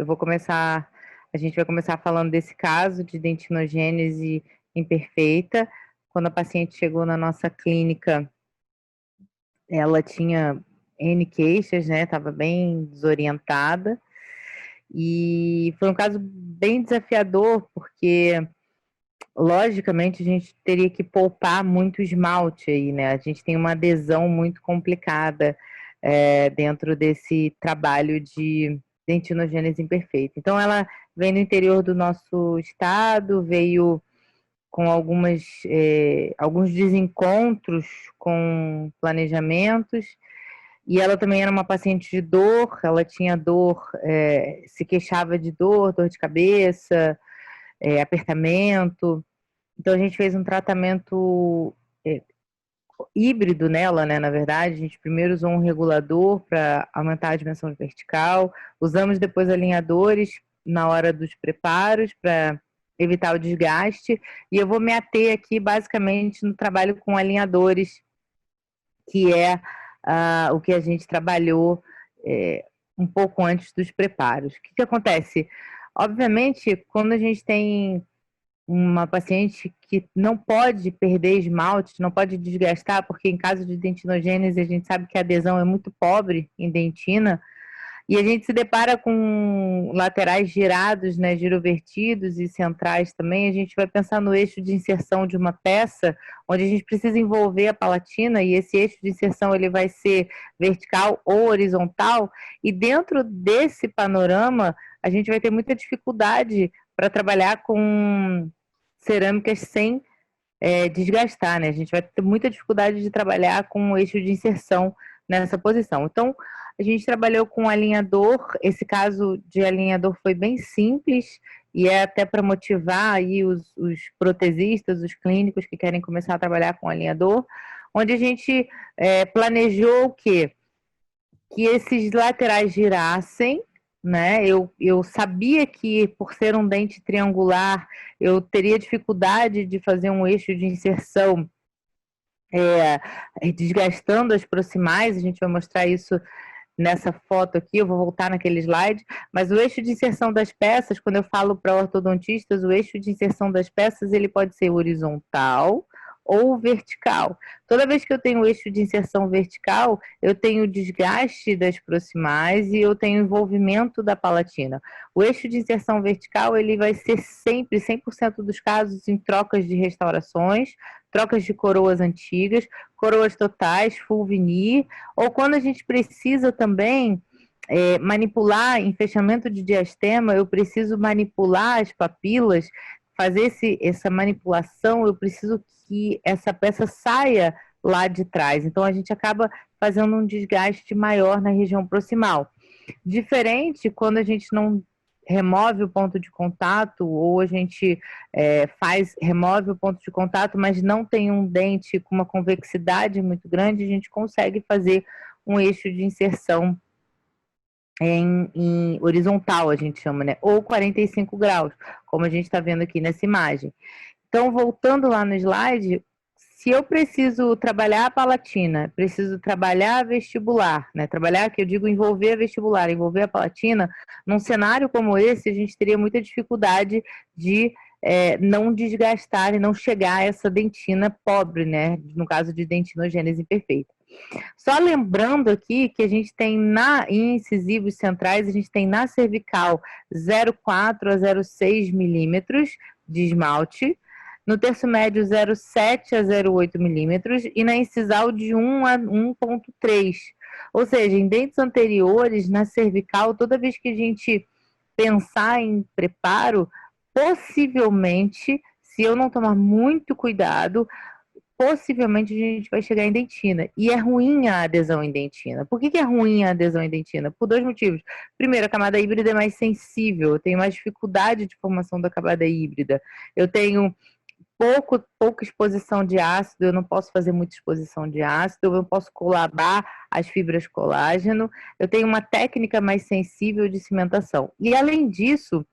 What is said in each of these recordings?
a gente vai começar falando desse caso de dentinogênese imperfeita. Quando a paciente chegou na nossa clínica, ela tinha N queixas, né? Estava bem desorientada. E foi um caso bem desafiador, porque, logicamente, a gente teria que poupar muito esmalte aí, né? A gente tem uma adesão muito complicada dentro desse trabalho de dentinogênese imperfeita. Então, ela vem do interior do nosso estado, veio com alguns desencontros com planejamentos, e ela também era uma paciente de dor, ela tinha dor, se queixava de dor de cabeça, apertamento. Então a gente fez um tratamento híbrido nela, né? Na verdade, a gente primeiro usou um regulador para aumentar a dimensão vertical, usamos depois alinhadores na hora dos preparos para evitar o desgaste, e eu vou me ater aqui basicamente no trabalho com alinhadores, que é o que a gente trabalhou um pouco antes dos preparos. O que acontece? Obviamente, quando a gente tem uma paciente que não pode perder esmalte, não pode desgastar, porque em caso de dentinogênese a gente sabe que a adesão é muito pobre em dentina, e a gente se depara com laterais girados, né, girovertidos e centrais também. A gente vai pensar no eixo de inserção de uma peça, onde a gente precisa envolver a palatina, e esse eixo de inserção ele vai ser vertical ou horizontal, e dentro desse panorama a gente vai ter muita dificuldade para trabalhar com cerâmicas sem desgastar, né? A gente vai ter muita dificuldade de trabalhar com o eixo de inserção nessa posição. Então, a gente trabalhou com alinhador. Esse caso de alinhador foi bem simples, e é até para motivar aí os protesistas, os clínicos que querem começar a trabalhar com alinhador, onde a gente planejou o quê? Que esses laterais girassem, né? Eu sabia que, por ser um dente triangular, eu teria dificuldade de fazer um eixo de inserção desgastando as proximais. A gente vai mostrar isso nessa foto aqui, eu vou voltar naquele slide, mas o eixo de inserção das peças, quando eu falo para ortodontistas, o eixo de inserção das peças, ele pode ser horizontal ou vertical. Toda vez que eu tenho o eixo de inserção vertical, eu tenho desgaste das proximais e eu tenho envolvimento da palatina. O eixo de inserção vertical, ele vai ser sempre, 100% dos casos, em trocas de restaurações, trocas de coroas antigas, coroas totais, full veneer, ou quando a gente precisa também manipular em fechamento de diastema, eu preciso manipular as papilas, fazer essa manipulação, eu preciso que essa peça saia lá de trás. Então, a gente acaba fazendo um desgaste maior na região proximal. Diferente quando a gente não remove o ponto de contato, ou a gente remove o ponto de contato, mas não tem um dente com uma convexidade muito grande, a gente consegue fazer um eixo de inserção em horizontal, a gente chama, né? Ou 45 graus, como a gente está vendo aqui nessa imagem. Então, voltando lá no slide, se eu preciso trabalhar a palatina, preciso trabalhar a vestibular, né? Trabalhar, que eu digo envolver a vestibular, envolver a palatina, num cenário como esse, a gente teria muita dificuldade de não desgastar e não chegar a essa dentina pobre, né? No caso de dentinogênese imperfeita. Só lembrando aqui que a gente tem em incisivos centrais, a gente tem na cervical 0,4 a 0,6 milímetros de esmalte, no terço médio 0,7 a 0,8 milímetros e na incisal de 1 a 1,3. Ou seja, em dentes anteriores, na cervical, toda vez que a gente pensar em preparo, possivelmente, se eu não tomar muito cuidado, possivelmente a gente vai chegar em dentina. E é ruim a adesão em dentina. Por que é ruim a adesão em dentina? Por dois motivos. Primeiro, a camada híbrida é mais sensível, eu tenho mais dificuldade de formação da camada híbrida. Eu tenho pouca exposição de ácido, eu não posso fazer muita exposição de ácido, eu não posso colabar as fibras colágeno, eu tenho uma técnica mais sensível de cimentação. E além disso,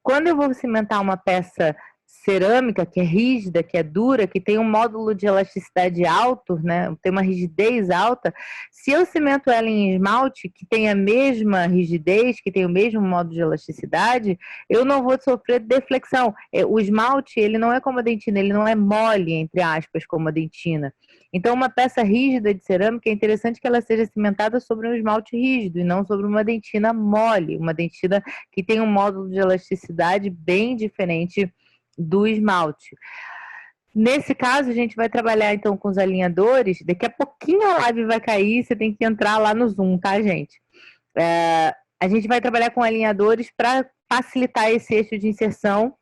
quando eu vou cimentar uma peça cerâmica, que é rígida, que é dura, que tem um módulo de elasticidade alto, né? Tem uma rigidez alta, se eu cimento ela em esmalte, que tem a mesma rigidez, que tem o mesmo módulo de elasticidade, eu não vou sofrer deflexão. O esmalte, ele não é como a dentina, ele não é mole, entre aspas, como a dentina. Então, uma peça rígida de cerâmica, é interessante que ela seja cimentada sobre um esmalte rígido e não sobre uma dentina mole, uma dentina que tem um módulo de elasticidade bem diferente do esmalte. Nesse caso, a gente vai trabalhar então com os alinhadores. Daqui a pouquinho a live vai cair, você tem que entrar lá no Zoom, tá, gente? A gente vai trabalhar com alinhadores para facilitar esse eixo de inserção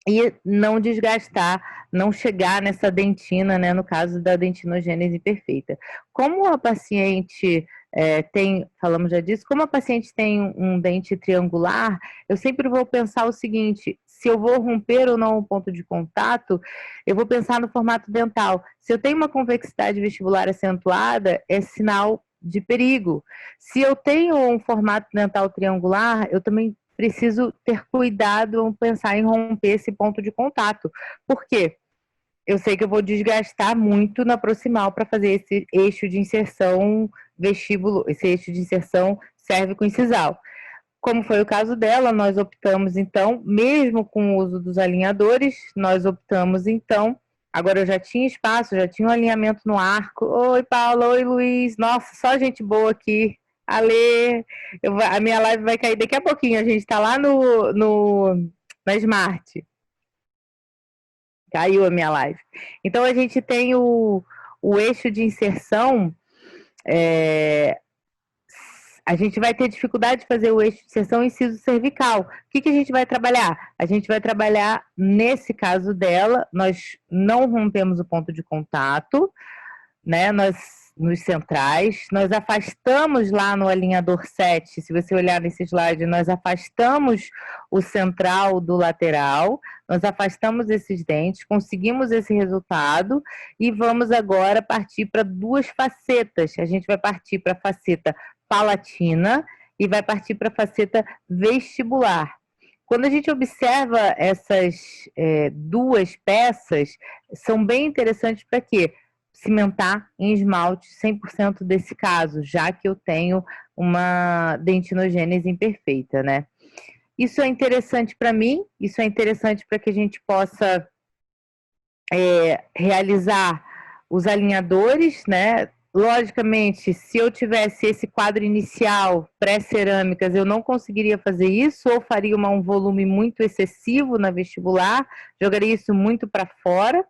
e não desgastar, não chegar nessa dentina, né, no caso da dentinogênese perfeita. Como a paciente falamos já disso, como a paciente tem um dente triangular, eu sempre vou pensar o seguinte: se eu vou romper ou não o ponto de contato, eu vou pensar no formato dental. Se eu tenho uma convexidade vestibular acentuada, é sinal de perigo. Se eu tenho um formato dental triangular, eu também preciso ter cuidado ao pensar em romper esse ponto de contato. Por quê? Eu sei que eu vou desgastar muito na proximal para fazer esse eixo de inserção vestíbulo, esse eixo de inserção cérvico-incisal. Como foi o caso dela, nós optamos então, mesmo com o uso dos alinhadores, nós optamos então, agora eu já tinha espaço, já tinha um alinhamento no arco. Oi, Paula, oi, Luiz, nossa, só gente boa aqui. Ale, a minha live vai cair daqui a pouquinho, a gente está lá na Smart. Caiu a minha live. Então, a gente tem o eixo de inserção, a gente vai ter dificuldade de fazer o eixo de inserção inciso cervical. O que a gente vai trabalhar? A gente vai trabalhar, nesse caso dela, nós não rompemos o ponto de contato, né? Nos centrais, nós afastamos lá no alinhador 7, se você olhar nesse slide, nós afastamos o central do lateral, nós afastamos esses dentes, conseguimos esse resultado e vamos agora partir para duas facetas. A gente vai partir para a faceta palatina e vai partir para a faceta vestibular. Quando a gente observa essas duas peças, são bem interessantes para quê? Cimentar em esmalte 100% desse caso, já que eu tenho uma dentinogênese imperfeita, né? Isso é interessante para mim, isso é interessante para que a gente possa realizar os alinhadores, né? Logicamente, se eu tivesse esse quadro inicial pré-cerâmicas, eu não conseguiria fazer isso, ou faria um volume muito excessivo na vestibular, jogaria isso muito para fora,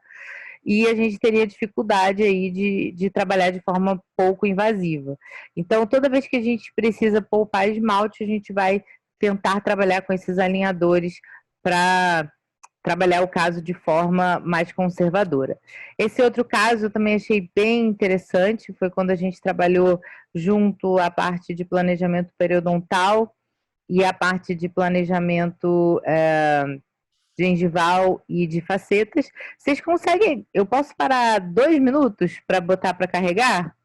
e a gente teria dificuldade aí de trabalhar de forma pouco invasiva. Então, toda vez que a gente precisa poupar esmalte, a gente vai tentar trabalhar com esses alinhadores para trabalhar o caso de forma mais conservadora. Esse outro caso eu também achei bem interessante, foi quando a gente trabalhou junto à parte de planejamento periodontal e a parte de planejamento gengival e de facetas. Vocês conseguem? Eu posso parar 2 minutos para botar para carregar?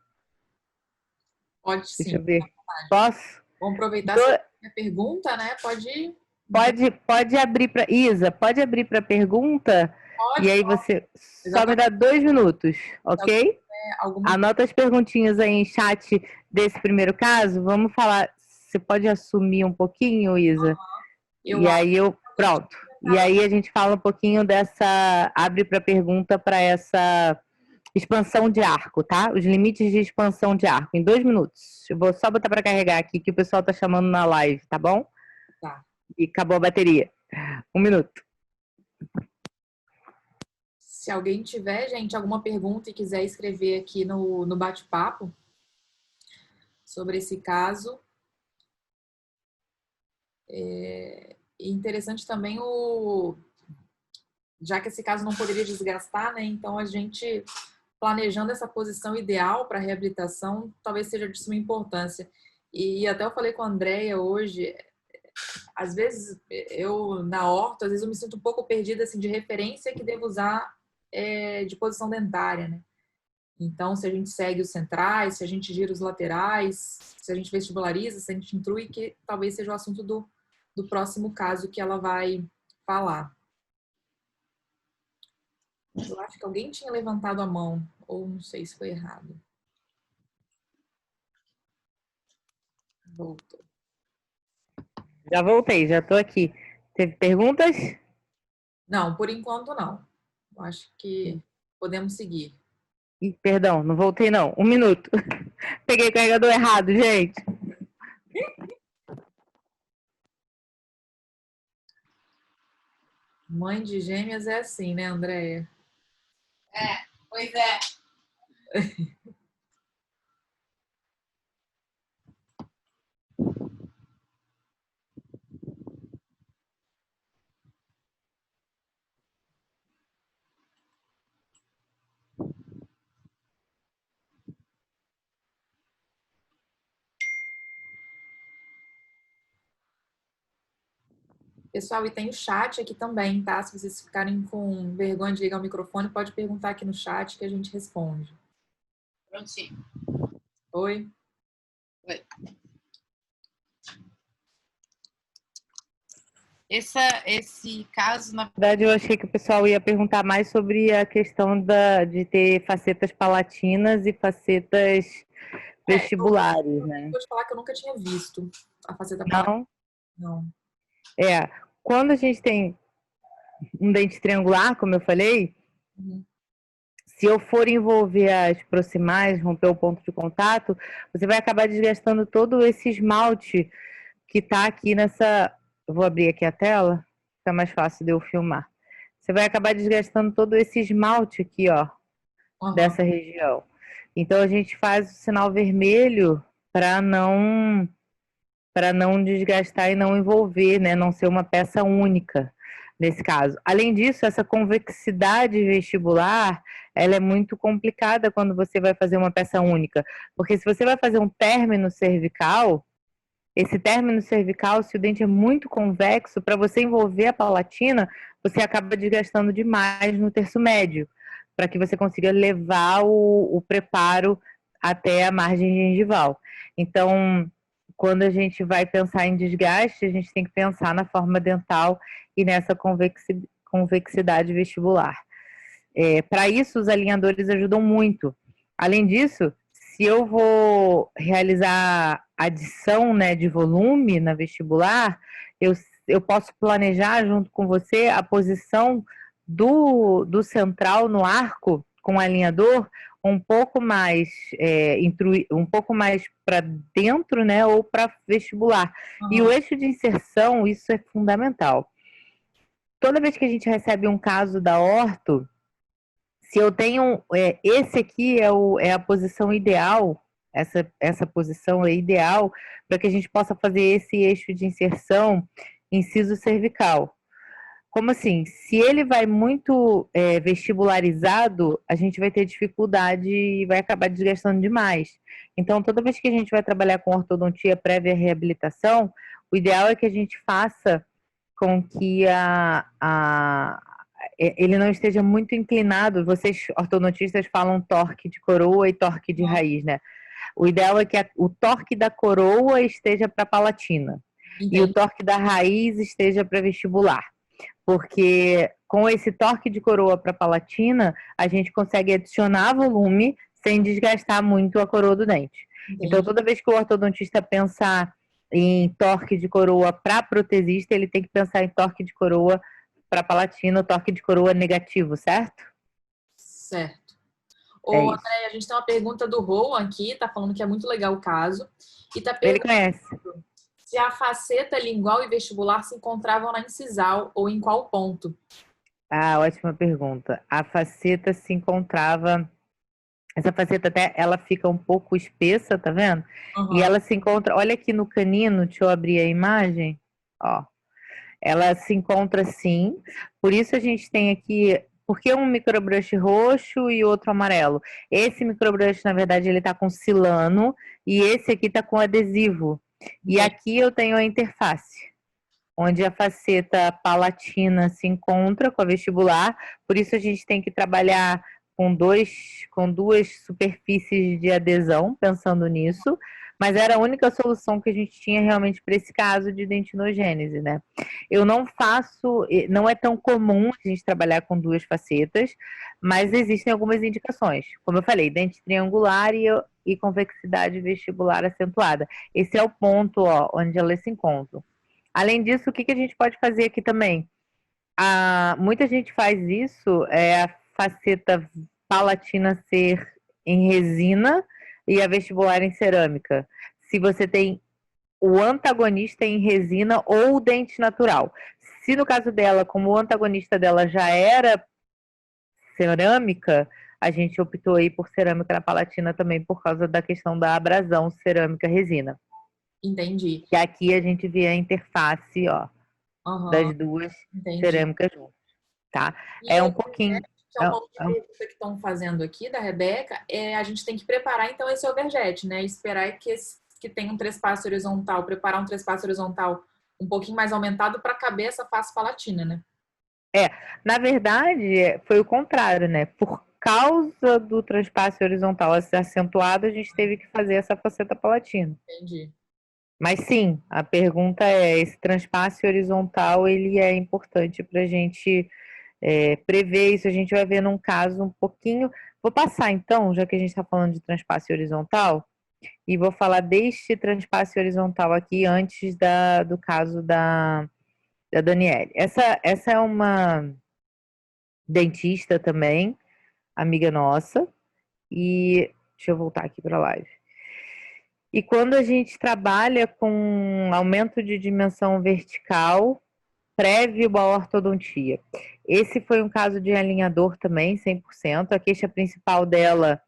Pode sim. Deixa eu ver. Posso? Vamos aproveitar a pergunta, né? Pode abrir para Isa, pode abrir para pergunta. Pode, e aí pode. Você Exatamente. só me dá 2 minutos, ok? Alguma... Anota as perguntinhas aí em chat desse primeiro caso. Vamos falar. Você pode assumir um pouquinho, Isa? E aí pronto. E aí a gente fala um pouquinho dessa, abre para pergunta para essa expansão de arco, tá? Os limites de expansão de arco, em 2 minutos. Eu vou só botar para carregar aqui, que o pessoal tá chamando na live, tá bom? Tá. E acabou a bateria. 1 minuto. Se alguém tiver, gente, alguma pergunta e quiser escrever aqui no bate-papo sobre esse caso. Interessante também já que esse caso não poderia desgastar, né? Então a gente planejando essa posição ideal para a reabilitação, talvez seja de suma importância. E até eu falei com a Andrea hoje, às vezes eu na orto, às vezes eu me sinto um pouco perdida assim de referência que devo usar de posição dentária, né? Então, se a gente segue os centrais, se a gente gira os laterais, se a gente vestibulariza, se a gente intrui, que talvez seja o assunto do próximo caso que ela vai falar. Eu acho que alguém tinha levantado a mão, ou não sei se foi errado. Voltou. Já voltei, já estou aqui. Teve perguntas? Não, por enquanto não. Eu acho que podemos seguir. Ih, perdão, não voltei não. Um minuto. Peguei o carregador errado, gente. Mãe de gêmeas é assim, né, Andréia? Pois é. Pessoal, e tem o chat aqui também, tá? Se vocês ficarem com vergonha de ligar o microfone, pode perguntar aqui no chat que a gente responde. Prontinho. Oi? Oi. Esse caso, na Na verdade, eu achei que o pessoal ia perguntar mais sobre a questão de ter facetas palatinas e facetas vestibulares, né? Vou te falar que eu nunca tinha visto a faceta palatina. Não? Não. Quando a gente tem um dente triangular, como eu falei, Uhum. se eu for envolver as proximais, romper o ponto de contato, você vai acabar desgastando todo esse esmalte que está aqui nessa... Eu vou abrir aqui a tela, fica mais fácil de eu filmar. Você vai acabar desgastando todo esse esmalte aqui, ó, dessa região. Então, a gente faz o sinal vermelho para não desgastar e não envolver, né? Não ser uma peça única nesse caso. Além disso, essa convexidade vestibular, ela é muito complicada quando você vai fazer uma peça única, porque se você vai fazer um término cervical, esse término cervical, se o dente é muito convexo, para você envolver a palatina, você acaba desgastando demais no terço médio, para que você consiga levar o preparo até a margem gengival. Então, quando a gente vai pensar em desgaste, a gente tem que pensar na forma dental e nessa convexidade vestibular. Para isso, os alinhadores ajudam muito. Além disso, se eu vou realizar adição, né, de volume na vestibular, eu posso planejar junto com você a posição do central no arco com o alinhador um pouco mais um pouco mais para dentro, né, ou para vestibular. E o eixo de inserção, isso é fundamental. Toda vez que a gente recebe um caso da orto, se eu tenho, esse aqui é a posição ideal, essa posição é ideal para que a gente possa fazer esse eixo de inserção inciso cervical. Como assim? Se ele vai muito vestibularizado, a gente vai ter dificuldade e vai acabar desgastando demais. Então, toda vez que a gente vai trabalhar com ortodontia prévia reabilitação, o ideal é que a gente faça com que ele não esteja muito inclinado. Vocês, ortodontistas, falam torque de coroa e torque de raiz, né? O ideal é que o torque da coroa esteja para palatina. Entendi. E o torque da raiz esteja para vestibular. Porque com esse torque de coroa para palatina, a gente consegue adicionar volume sem desgastar muito a coroa do dente. Entendi. Então, toda vez que o ortodontista pensar em torque de coroa para protesista, ele tem que pensar em torque de coroa para palatina, torque de coroa negativo, certo? Certo. Ô, André, a gente tem uma pergunta do Rowan aqui, tá falando que é muito legal o caso. E tá perguntando Ele conhece. Se a faceta lingual e vestibular se encontravam na incisal ou em qual ponto? Ah, ótima pergunta. A faceta se encontrava... Essa faceta até, ela fica um pouco espessa, tá vendo? E ela se encontra... Olha aqui no canino, deixa eu abrir a imagem. Ó. Ela se encontra assim. Por isso a gente tem aqui... Por que um microbrush roxo e outro amarelo? Esse microbrush, na verdade, ele tá com silano e esse aqui tá com adesivo. E aqui eu tenho a interface, onde a faceta palatina se encontra com a vestibular. Por isso a gente tem que trabalhar com duas superfícies de adesão, pensando nisso, Mas era a única solução que a gente tinha realmente para esse caso de dentinogênese, né? Eu não faço, não é tão comum a gente trabalhar com duas facetas, mas existem algumas indicações. Como eu falei, dente triangular e convexidade vestibular acentuada. Esse é o ponto, ó, onde elas se encontram. Além disso, o que a gente pode fazer aqui também? Muita gente faz isso, a faceta palatina ser em resina e a vestibular em cerâmica. Se você tem o antagonista em resina ou o dente natural. Se no caso dela, como o antagonista dela já era cerâmica, a gente optou aí por cerâmica na palatina também por causa da questão da abrasão cerâmica-resina. Entendi. E aqui a gente vê a interface, ó, das duas cerâmicas juntas, tá? E É um pouquinho... que é uma outra pergunta que estão fazendo aqui, da Rebeca, a gente tem que preparar, então, esse overjet, né? Esperar que tenha um trespasse horizontal, preparar um trespasse horizontal um pouquinho mais aumentado para caber essa face palatina, né? Na verdade, foi o contrário, né? Por causa do transpasse horizontal acentuado, a gente teve que fazer essa faceta palatina. Entendi. Mas sim, a pergunta é, esse transpasse horizontal, ele é importante para a gente prever isso. A gente vai ver num caso um pouquinho... Vou passar então, já que a gente está falando de transpasse horizontal, e vou falar deste transpasse horizontal aqui antes do caso da Daniele. Essa é uma dentista também, amiga nossa, e deixa eu voltar aqui para a live. E quando a gente trabalha com aumento de dimensão vertical, prévio à ortodontia. Esse foi um caso de alinhador também, 100%. A queixa principal dela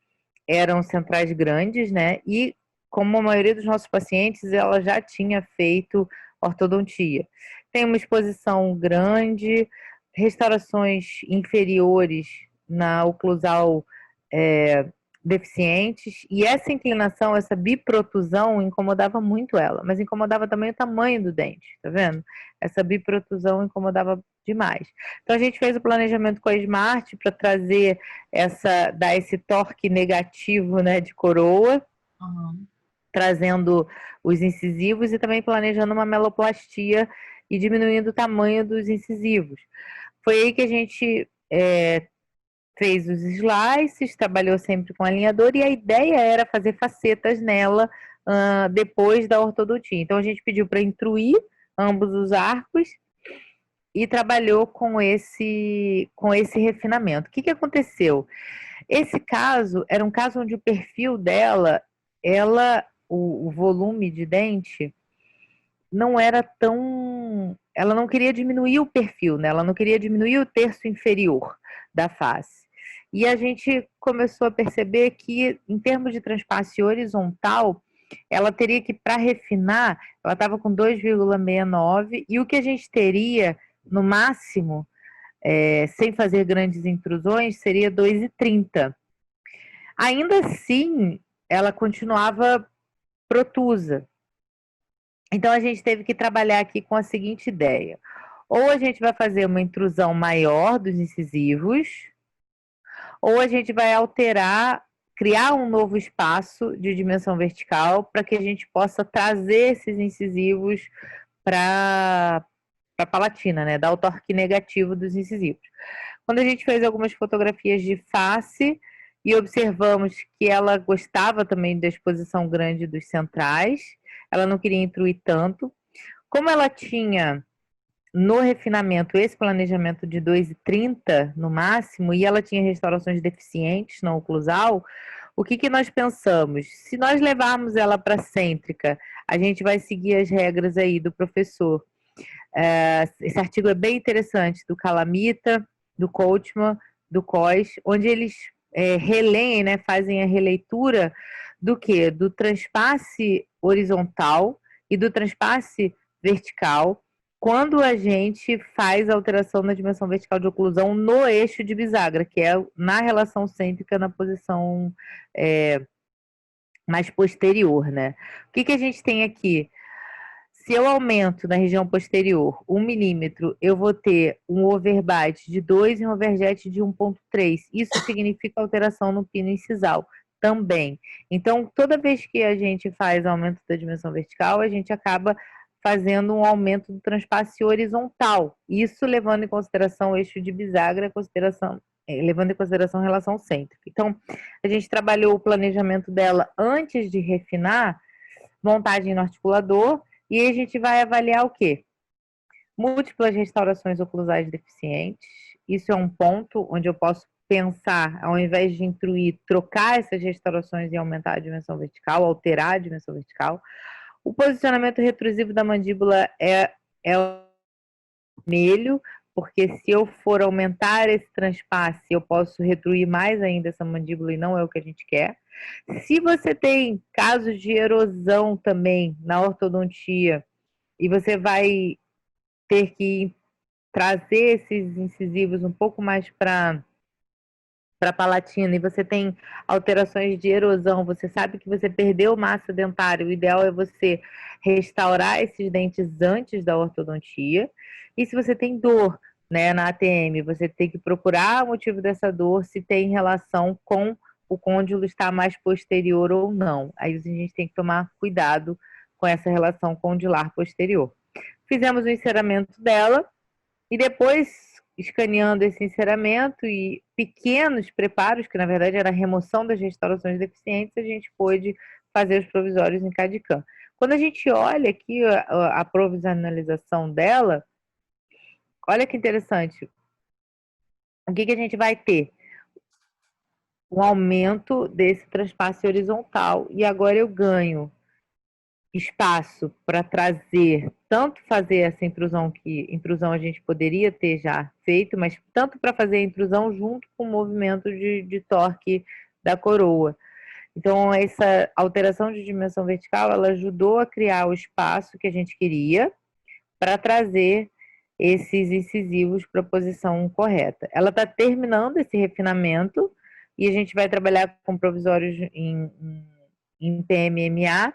eram centrais grandes, né? E como a maioria dos nossos pacientes, ela já tinha feito ortodontia. Tem uma exposição grande, restaurações inferiores na oclusal deficientes, e essa inclinação, essa biprotusão incomodava muito ela, mas incomodava também o tamanho do dente, tá vendo? Essa biprotusão incomodava demais. Então a gente fez o planejamento com a Smart para trazer dar esse torque negativo, né, de coroa, trazendo os incisivos e também planejando uma meloplastia e diminuindo o tamanho dos incisivos. Foi aí que a gente fez os slices, trabalhou sempre com alinhador e a ideia era fazer facetas nela depois da ortodontia. Então a gente pediu para intruir ambos os arcos e trabalhou com esse refinamento. O que aconteceu? Esse caso era um caso onde o perfil dela, o volume de dente não era tão... Ela não queria diminuir o perfil, né? Ela não queria diminuir o terço inferior da face. E a gente começou a perceber que, em termos de transpasse horizontal, ela teria que, para refinar, ela estava com 2,69, e o que a gente teria, no máximo, sem fazer grandes intrusões, seria 2,30. Ainda assim, ela continuava protusa. Então, a gente teve que trabalhar aqui com a seguinte ideia. Ou a gente vai fazer uma intrusão maior dos incisivos, ou a gente vai criar um novo espaço de dimensão vertical para que a gente possa trazer esses incisivos para a palatina, né? Dar o torque negativo dos incisivos. Quando a gente fez algumas fotografias de face e observamos que ela gostava também da exposição grande dos centrais, ela não queria intruir tanto. Como ela tinha no refinamento esse planejamento de 2,30 no máximo, e ela tinha restaurações deficientes na oclusal, o que nós pensamos? Se nós levarmos ela para cêntrica, a gente vai seguir as regras aí do professor. Esse artigo é bem interessante, do Calamita, do Coachman, do Cois, onde eles releem, né, fazem a releitura do quê? Do transpasse horizontal e do transpasse vertical, quando a gente faz a alteração na dimensão vertical de oclusão no eixo de bisagra, que é na relação cêntrica, na posição mais posterior, né? O que a gente tem aqui? Se eu aumento na região posterior 1 milímetro, eu vou ter um overbite de 2 e um overjet de 1,3. Isso significa alteração no pino incisal. também. Então, toda vez que a gente faz aumento da dimensão vertical, a gente acaba fazendo um aumento do transpasse horizontal. Isso levando em consideração o eixo de bisagra, levando em consideração a relação cêntrica. Então, a gente trabalhou o planejamento dela antes de refinar, montagem no articulador, e aí a gente vai avaliar o quê? Múltiplas restaurações oclusais deficientes. Isso é um ponto onde eu posso pensar, ao invés de intruir, trocar essas restaurações e aumentar a dimensão vertical, alterar a dimensão vertical. O posicionamento retrusivo da mandíbula é o vermelho, porque se eu for aumentar esse transpasse, eu posso retruir mais ainda essa mandíbula e não é o que a gente quer. Se você tem casos de erosão também na ortodontia e você vai ter que trazer esses incisivos um pouco mais para a palatina e você tem alterações de erosão, você sabe que você perdeu massa dentária, o ideal é você restaurar esses dentes antes da ortodontia. E se você tem dor, né, na ATM, você tem que procurar o motivo dessa dor, se tem relação com o côndilo estar mais posterior ou não. Aí a gente tem que tomar cuidado com essa relação condilar posterior. Fizemos o enceramento dela e depois, escaneando esse enceramento e pequenos preparos, que na verdade era a remoção das restaurações deficientes, a gente pôde fazer os provisórios em CAD/CAM. Quando a gente olha aqui a provisionalização dela, olha que interessante. O que a gente vai ter? Um aumento desse transpasse horizontal. E agora eu ganho espaço para trazer, tanto fazer essa intrusão, que intrusão a gente poderia ter já feito, mas tanto para fazer a intrusão junto com o movimento de torque da coroa. Então, essa alteração de dimensão vertical, ela ajudou a criar o espaço que a gente queria para trazer esses incisivos para a posição correta. Ela está terminando esse refinamento e a gente vai trabalhar com provisórios em PMMA,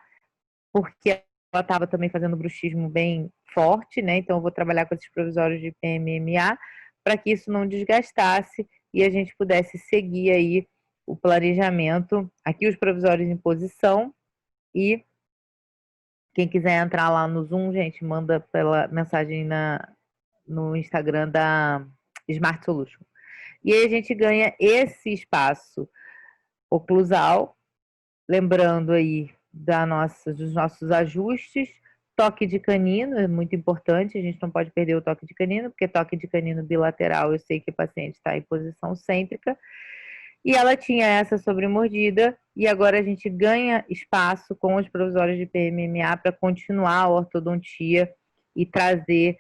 porque ela estava também fazendo bruxismo bem forte, né? Então eu vou trabalhar com esses provisórios de PMMA para que isso não desgastasse e a gente pudesse seguir aí o planejamento. Aqui os provisórios em posição e quem quiser entrar lá no Zoom, gente, manda pela mensagem no Instagram da Smart Solution. E aí a gente ganha esse espaço oclusal, lembrando aí dos nossos ajustes, toque de canino é muito importante, a gente não pode perder o toque de canino, porque toque de canino bilateral eu sei que o paciente está em posição cêntrica, e ela tinha essa sobremordida, e agora a gente ganha espaço com os provisórios de PMMA para continuar a ortodontia e trazer,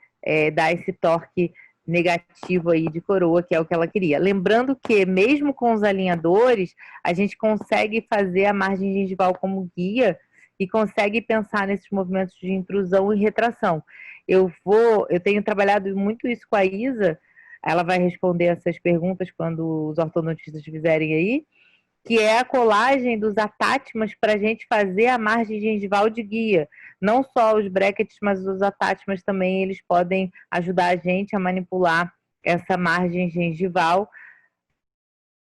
dar esse torque negativo aí de coroa, que é o que ela queria. Lembrando que, mesmo com os alinhadores, a gente consegue fazer a margem gengival como guia e consegue pensar nesses movimentos de intrusão e retração. Eu tenho trabalhado muito isso com a Isa, ela vai responder essas perguntas quando os ortodontistas fizerem aí, que é a colagem dos atátimas para a gente fazer a margem gengival de guia. Não só os brackets, mas os atátimas também, eles podem ajudar a gente a manipular essa margem gengival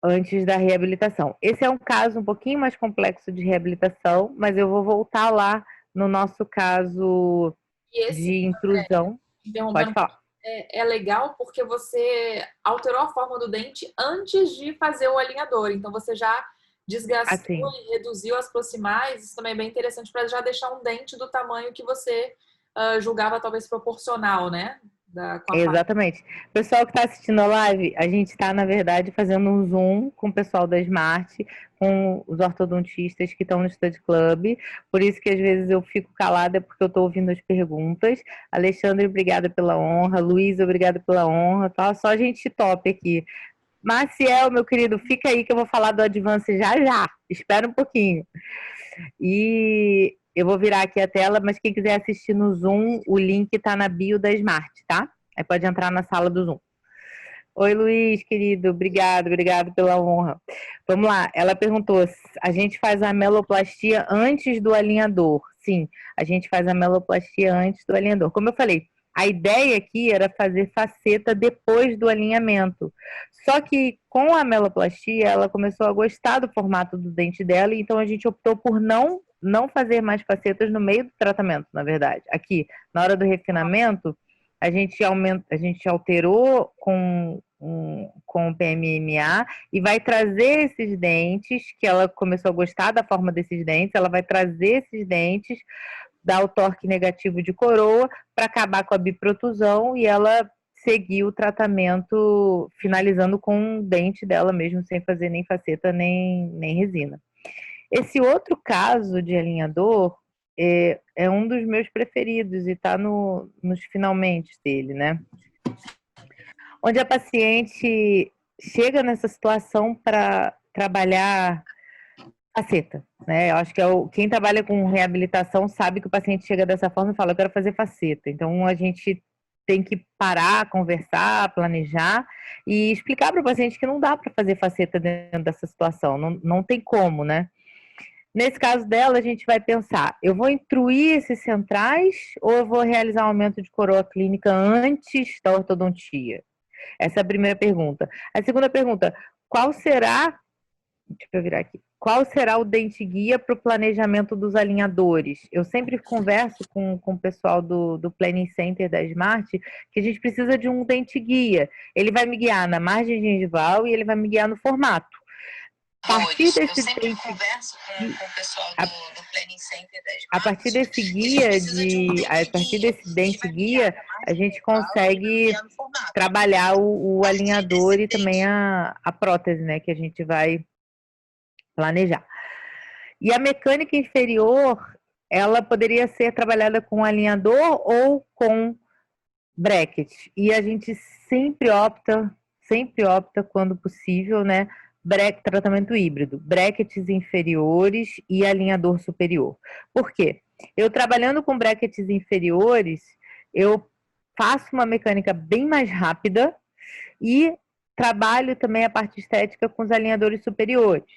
antes da reabilitação. Esse é um caso um pouquinho mais complexo de reabilitação, mas eu vou voltar lá no nosso caso de intrusão. Pode falar. É legal porque você alterou a forma do dente antes de fazer o alinhador. Então, você já desgastou e reduziu as proximais. Isso também é bem interessante para já deixar um dente do tamanho que você julgava talvez proporcional, né? Exatamente. Pessoal que está assistindo a live, a gente está, na verdade, fazendo um Zoom com o pessoal da Smart, com os ortodontistas que estão no Study Club. Por isso que às vezes eu fico calada, porque eu estou ouvindo as perguntas. Alexandre, obrigada pela honra. Luiz, obrigada pela honra. Tá? Só gente top aqui. Maciel, meu querido, fica aí que eu vou falar do Advance já já. Espera um pouquinho. E eu vou virar aqui a tela, mas quem quiser assistir no Zoom, o link está na bio da Smart, tá? Aí pode entrar na sala do Zoom. Oi, Luiz, querido. Obrigado pela honra. Vamos lá. Ela perguntou, a gente faz a meloplastia antes do alinhador? Sim, a gente faz a meloplastia antes do alinhador. Como eu falei, A ideia aqui era fazer faceta depois do alinhamento. Só que com a meloplastia, ela começou a gostar do formato do dente dela, então a gente optou por não fazer mais facetas no meio do tratamento, na verdade. Aqui, na hora do refinamento, a gente alterou com o PMMA e vai trazer esses dentes, que ela começou a gostar da forma desses dentes, ela vai trazer esses dentes, dar o torque negativo de coroa para acabar com a biprotusão e ela seguir o tratamento finalizando com o dente dela mesmo, sem fazer nem faceta nem resina. Esse outro caso de alinhador é um dos meus preferidos e está nos finalmente dele, né? Onde a paciente chega nessa situação para trabalhar faceta, né? Eu acho que quem trabalha com reabilitação sabe que o paciente chega dessa forma e fala, eu quero fazer faceta. Então, a gente tem que parar, conversar, planejar e explicar para o paciente que não dá para fazer faceta dentro dessa situação, não tem como, né? Nesse caso dela, a gente vai pensar, eu vou intruir esses centrais ou eu vou realizar um aumento de coroa clínica antes da ortodontia? Essa é a primeira pergunta. A segunda pergunta, qual será o dente guia para o planejamento dos alinhadores? Eu sempre converso com o pessoal do Planning Center da Smart que a gente precisa de um dente guia. Ele vai me guiar na margem gengival e ele vai me guiar no formato. A partir desse dente guia, a gente consegue trabalhar o alinhador e também a prótese, né, que a gente vai planejar. E a mecânica inferior, ela poderia ser trabalhada com alinhador ou com bracket. E a gente sempre opta, quando possível, né, tratamento híbrido, brackets inferiores e alinhador superior. Por quê? Eu trabalhando com brackets inferiores, eu faço uma mecânica bem mais rápida e trabalho também a parte estética com os alinhadores superiores.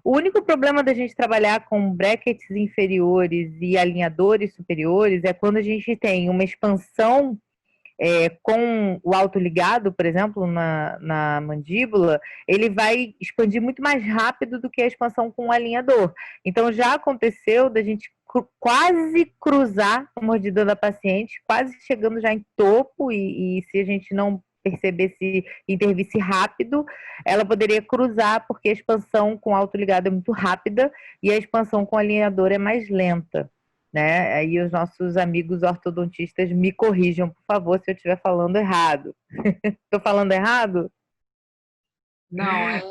O único problema da gente trabalhar com brackets inferiores e alinhadores superiores é quando a gente tem uma expansão com o autoligado, por exemplo, na mandíbula, ele vai expandir muito mais rápido do que a expansão com o alinhador. Então, já aconteceu da gente quase cruzar a mordida da paciente, quase chegando já em topo, e se a gente não percebesse, intervisse rápido, ela poderia cruzar, porque a expansão com autoligado é muito rápida e a expansão com alinhador é mais lenta. Né? Aí os nossos amigos ortodontistas me corrijam, por favor, se eu estiver falando errado. Estou falando errado? Não,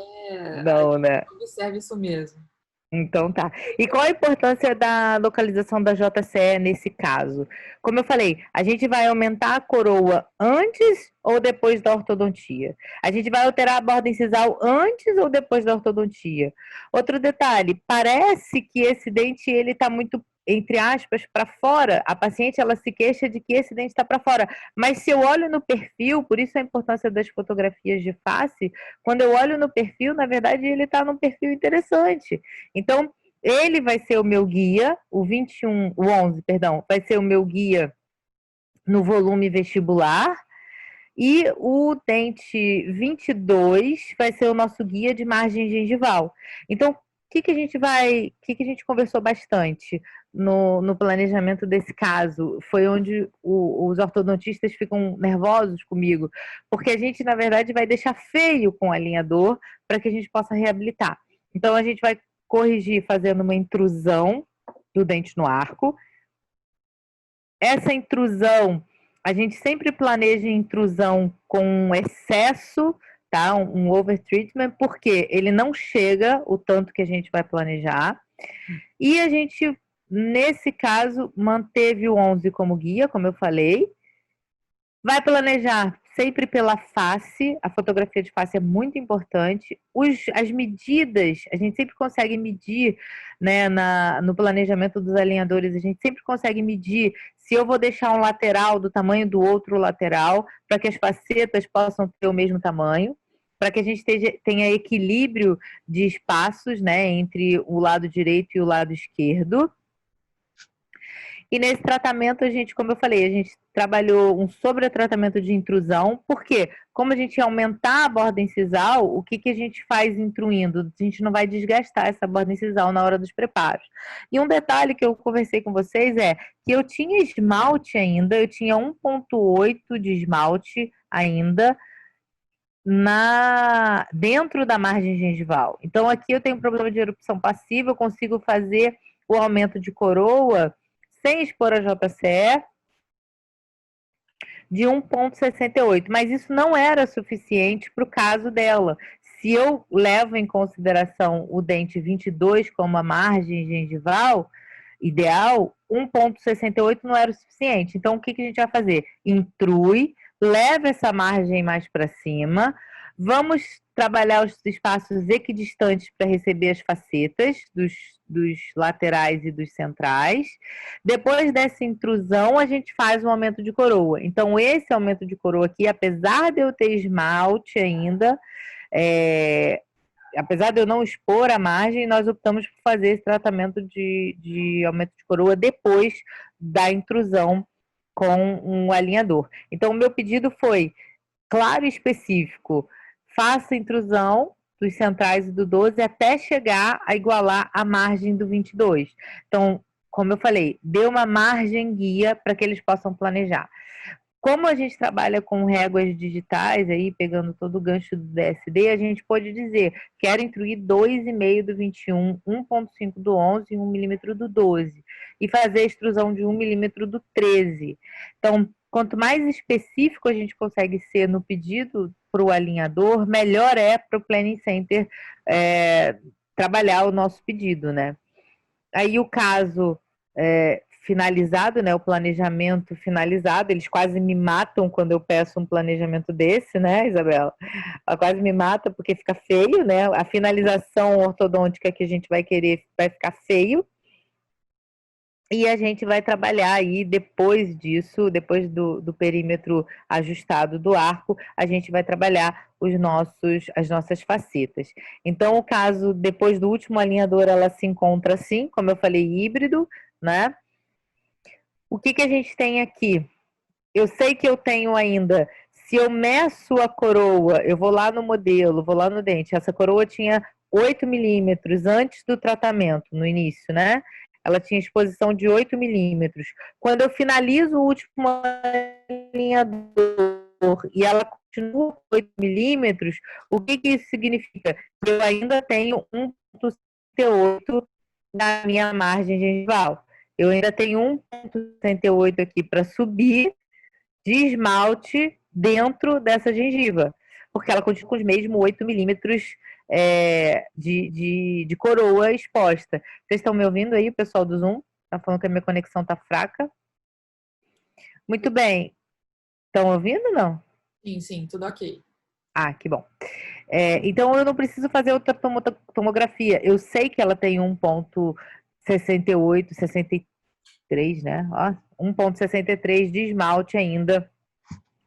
Não, né? Observe isso mesmo. Então tá. E qual a importância da localização da JCE nesse caso? Como eu falei, a gente vai aumentar a coroa antes ou depois da ortodontia? A gente vai alterar a borda incisal antes ou depois da ortodontia? Outro detalhe, parece que esse dente ele está muito, entre aspas, para fora. A paciente ela se queixa de que esse dente está para fora. Mas se eu olho no perfil, por isso a importância das fotografias de face, quando eu olho no perfil, na verdade ele está num perfil interessante. Então, ele vai ser o meu guia, o 11, vai ser o meu guia no volume vestibular, e o dente 22 vai ser o nosso guia de margem gengival. Então, o que a gente conversou bastante no planejamento desse caso? Foi onde os ortodontistas ficam nervosos comigo, porque a gente, na verdade, vai deixar feio com o alinhador para que a gente possa reabilitar. Então, a gente vai corrigir fazendo uma intrusão do dente no arco. Essa intrusão, a gente sempre planeja intrusão com excesso, tá? Um overtreatment, porque ele não chega o tanto que a gente vai planejar. E a gente, nesse caso, manteve o 11 como guia, como eu falei. Vai planejar sempre pela face, a fotografia de face é muito importante. As medidas, a gente sempre consegue medir, né, no planejamento dos alinhadores, a gente sempre consegue medir se eu vou deixar um lateral do tamanho do outro lateral, para que as facetas possam ter o mesmo tamanho, para que a gente tenha equilíbrio de espaços, né, entre o lado direito e o lado esquerdo. E nesse tratamento, a gente, como eu falei, a gente trabalhou um sobretratamento de intrusão, porque como a gente ia aumentar a borda incisal, o que, que a gente faz intruindo? A gente não vai desgastar essa borda incisal na hora dos preparos. E um detalhe que eu conversei com vocês é que eu tinha esmalte ainda, eu tinha 1,8 de esmalte ainda dentro da margem gengival. Então aqui eu tenho um problema de erupção passiva, eu consigo fazer o aumento de coroa sem expor a JCE de 1,68, mas isso não era suficiente para o caso dela. Se eu levo em consideração o dente 22 como a margem gengival ideal, 1,68 não era o suficiente. Então, o que, que a gente vai fazer? Intrui, leva essa margem mais para cima, vamos trabalhar os espaços equidistantes para receber as facetas dos laterais e dos centrais. Depois dessa intrusão, a gente faz um aumento de coroa. Então, esse aumento de coroa aqui, apesar de eu ter esmalte ainda, apesar de eu não expor a margem, nós optamos por fazer esse tratamento de aumento de coroa depois da intrusão com um alinhador. Então, o meu pedido foi claro e específico: faça intrusão dos centrais e do 12 até chegar a igualar a margem do 22. Então, como eu falei, dê uma margem guia para que eles possam planejar. Como a gente trabalha com réguas digitais, aí pegando todo o gancho do DSD, a gente pode dizer: quero intruir 2,5 do 21, 1,5 do 11 e 1 milímetro do 12. E fazer a extrusão de 1 milímetro do 13. Então, quanto mais específico a gente consegue ser no pedido para o alinhador, melhor é para o Planning Center trabalhar o nosso pedido, né? Aí o caso finalizado, né, o planejamento finalizado, eles quase me matam quando eu peço um planejamento desse, né, Isabela? Ela quase me mata porque fica feio, né? A finalização ortodôntica que a gente vai querer vai ficar feio. E a gente vai trabalhar aí, depois disso, depois do perímetro ajustado do arco, a gente vai trabalhar as nossas facetas. Então, o caso, depois do último alinhador, ela se encontra assim, como eu falei, híbrido, né? O que, que a gente tem aqui? Eu sei que eu tenho ainda, se eu meço a coroa, eu vou lá no modelo, vou lá no dente, essa coroa tinha 8 milímetros antes do tratamento, no início, né? Ela tinha exposição de 8 milímetros. Quando eu finalizo o último alinhador e ela continua com 8 milímetros, o que, que isso significa? Eu ainda tenho 1,68 na minha margem gengival. Eu ainda tenho 1,68 aqui para subir de esmalte dentro dessa gengiva, porque ela continua com os mesmos 8 milímetros de coroa exposta. Vocês estão me ouvindo aí, o pessoal do Zoom? Tá falando que a minha conexão tá fraca. Muito bem. Estão ouvindo ou não? Sim, sim, tudo ok. Ah, que bom. Então, eu não preciso fazer outra tomografia. Eu sei que ela tem 1,68, 63, né? 1,63 de esmalte ainda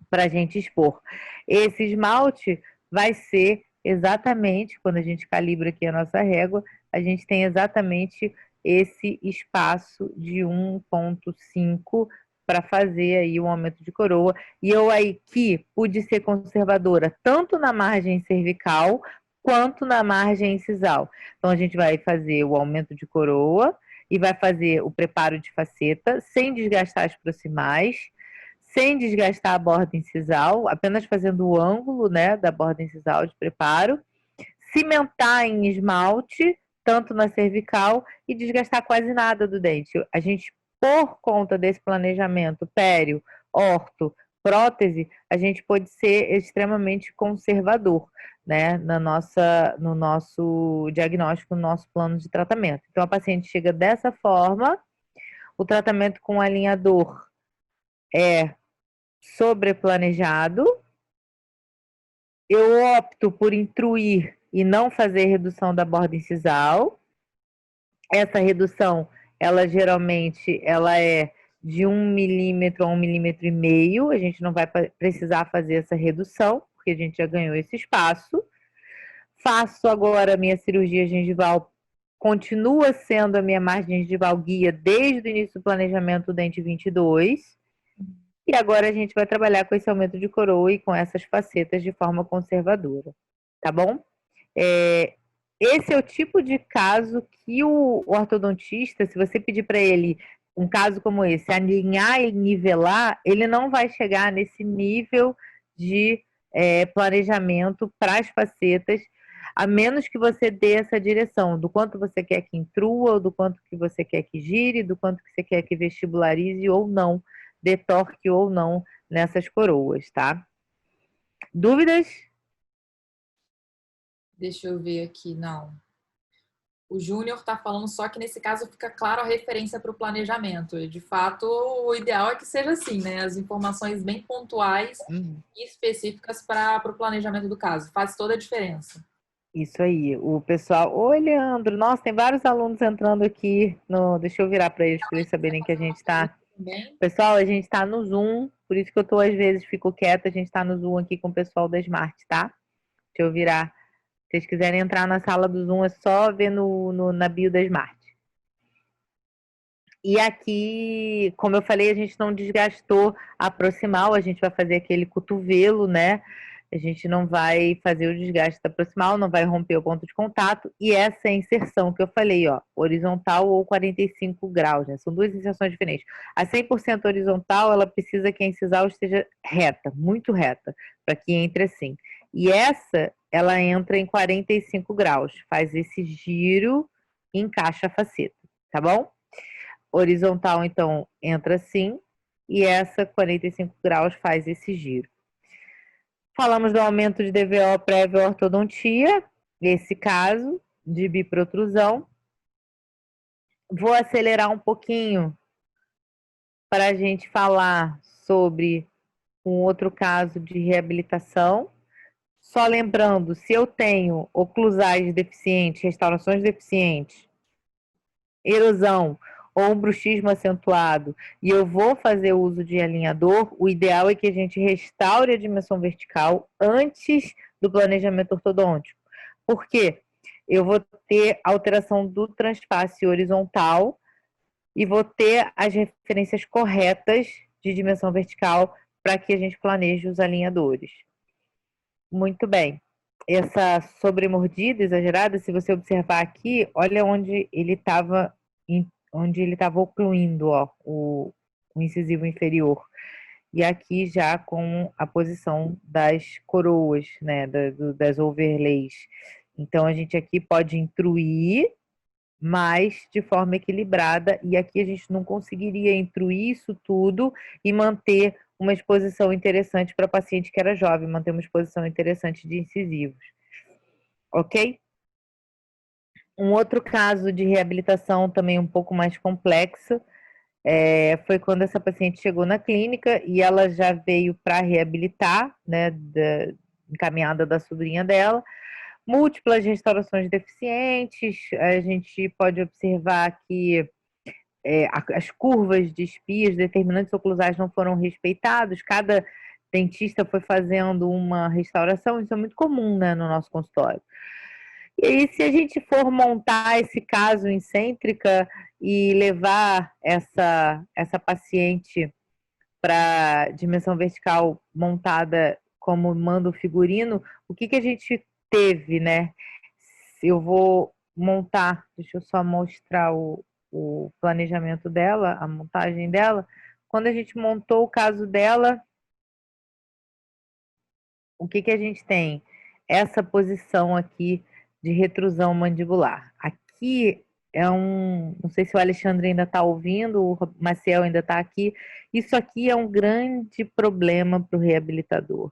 para a gente expor. Esse esmalte vai ser exatamente, quando a gente calibra aqui a nossa régua, a gente tem exatamente esse espaço de 1,5 para fazer aí um aumento de coroa. E eu aqui pude ser conservadora tanto na margem cervical quanto na margem incisal. Então a gente vai fazer o aumento de coroa e vai fazer o preparo de faceta sem desgastar as proximais, sem desgastar a borda incisal, apenas fazendo o ângulo, né, da borda incisal de preparo, cimentar em esmalte, tanto na cervical, e desgastar quase nada do dente. A gente, por conta desse planejamento pério, orto, prótese, a gente pode ser extremamente conservador, né, no nosso diagnóstico, no nosso plano de tratamento. Então, a paciente chega dessa forma, o tratamento com alinhador é sobreplanejado. Eu opto por intruir e não fazer redução da borda incisal. Essa redução, ela geralmente é de 1 milímetro a 1,5 milímetro. A gente não vai precisar fazer essa redução, porque a gente já ganhou esse espaço. Faço agora a minha cirurgia gengival continua sendo a minha margem gengival guia desde o início do planejamento do dente 22. E agora a gente vai trabalhar com esse aumento de coroa e com essas facetas de forma conservadora, tá bom? Esse é o tipo de caso que o ortodontista, se você pedir para ele um caso como esse, alinhar e nivelar, ele não vai chegar nesse nível de planejamento para as facetas, a menos que você dê essa direção do quanto você quer que intrua, ou do quanto que você quer que gire, do quanto que você quer que vestibularize ou não, dê torque ou não nessas coroas, tá? Dúvidas? Deixa eu ver aqui, não. O Júnior está falando só que nesse caso fica claro a referência para o planejamento. E, de fato, o ideal é que seja assim, né? As informações bem pontuais e específicas para o planejamento do caso. Faz toda a diferença. Isso aí. O pessoal... Oi, Leandro. Nossa, tem vários alunos entrando aqui. Deixa eu virar para eles saberem que a gente está... Pessoal, a gente está no Zoom, por isso que eu às vezes fico quieta. A gente está no Zoom aqui com o pessoal da Smart, tá? Deixa eu virar. Se vocês quiserem entrar na sala do Zoom, é só ver na bio da Smart. E aqui, como eu falei, a gente não desgastou a proximal, a gente vai fazer aquele cotovelo, né? A gente não vai fazer o desgaste da proximal, não vai romper o ponto de contato. E essa é a inserção que eu falei, ó, horizontal ou 45 graus, né? São duas inserções diferentes. A 100% horizontal, ela precisa que a incisal esteja reta, muito reta, para que entre assim. E essa, ela entra em 45 graus, faz esse giro e encaixa a faceta, tá bom? Horizontal, então, entra assim, e essa 45 graus faz esse giro. Falamos do aumento de DVO prévio à ortodontia, nesse caso, de biprotrusão. Vou acelerar um pouquinho para a gente falar sobre um outro caso de reabilitação. Só lembrando, se eu tenho oclusais deficientes, restaurações deficientes, erosão ou um bruxismo acentuado e eu vou fazer uso de alinhador, o ideal é que a gente restaure a dimensão vertical antes do planejamento ortodôntico. Por quê? Eu vou ter alteração do transpasse horizontal e vou ter as referências corretas de dimensão vertical para que a gente planeje os alinhadores. Muito bem. Essa sobremordida exagerada, se você observar aqui, olha onde ele estava ocluindo, ó, o incisivo inferior. E aqui já com a posição das coroas, né, das overlays. Então, a gente aqui pode intruir, mas de forma equilibrada, e aqui a gente não conseguiria intruir isso tudo e manter uma exposição interessante para paciente que era jovem, manter uma exposição interessante de incisivos. Ok? Um outro caso de reabilitação também um pouco mais complexo foi quando essa paciente chegou na clínica e ela já veio para reabilitar, né, encaminhada da sobrinha dela, múltiplas restaurações deficientes, a gente pode observar que as curvas de espias, determinantes oclusais não foram respeitados, cada dentista foi fazendo uma restauração, isso é muito comum, né, no nosso consultório. E aí, se a gente for montar esse caso em cêntrica e levar essa paciente para dimensão vertical montada como manda o figurino, o que a gente teve, né? Eu vou montar, deixa eu só mostrar o planejamento dela, a montagem dela. Quando a gente montou o caso dela, o que a gente tem? Essa posição aqui de retrusão mandibular. Aqui não sei se o Alexandre ainda está ouvindo, o Maciel ainda está aqui. Isso aqui é um grande problema para o reabilitador,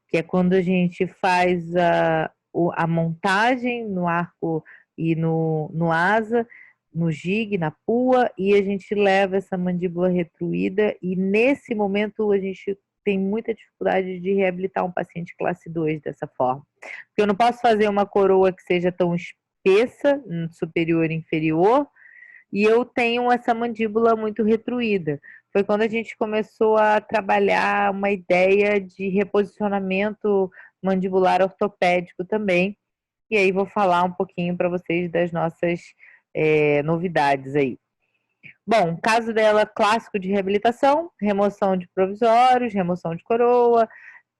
que é quando a gente faz a montagem no arco e no asa, no gig, na pua, e a gente leva essa mandíbula retruída, e nesse momento a gente tem muita dificuldade de reabilitar um paciente classe 2 dessa forma. Porque eu não posso fazer uma coroa que seja tão espessa, superior e inferior, e eu tenho essa mandíbula muito retruída. Foi quando a gente começou a trabalhar uma ideia de reposicionamento mandibular ortopédico também. E aí vou falar um pouquinho para vocês das nossas novidades aí. Bom, o caso dela clássico de reabilitação, remoção de provisórios, remoção de coroa,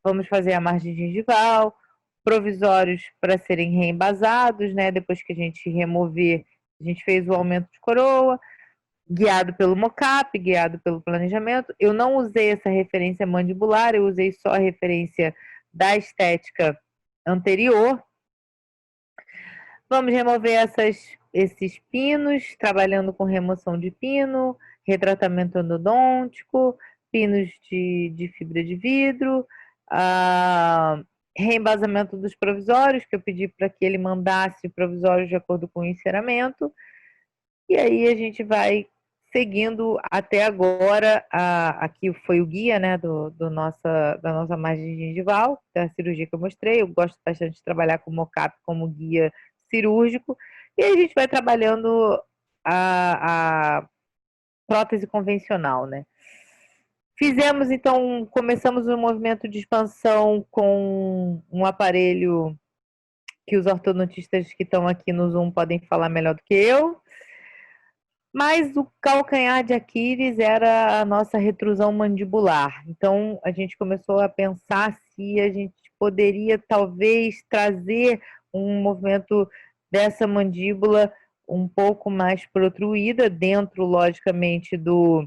vamos fazer a margem gengival, provisórios para serem reembasados, né? Depois que a gente remover, a gente fez o aumento de coroa, guiado pelo mocap, guiado pelo planejamento. Eu não usei essa referência mandibular, eu usei só a referência da estética anterior. Vamos remover esses pinos, trabalhando com remoção de pino, retratamento endodôntico, pinos de fibra de vidro, reembasamento dos provisórios, que eu pedi para que ele mandasse provisórios de acordo com o enceramento. E aí a gente vai seguindo até agora. Aqui foi o guia, né, da nossa margem gengival, da cirurgia que eu mostrei. Eu gosto bastante de trabalhar com o mocap como guia cirúrgico. E aí a gente vai trabalhando a prótese convencional, né? Fizemos, então, começamos um movimento de expansão com um aparelho que os ortodontistas que estão aqui no Zoom podem falar melhor do que eu. Mas o calcanhar de Aquiles era a nossa retrusão mandibular. Então, a gente começou a pensar se a gente poderia, talvez, trazer um movimento dessa mandíbula um pouco mais protruída, dentro, logicamente, do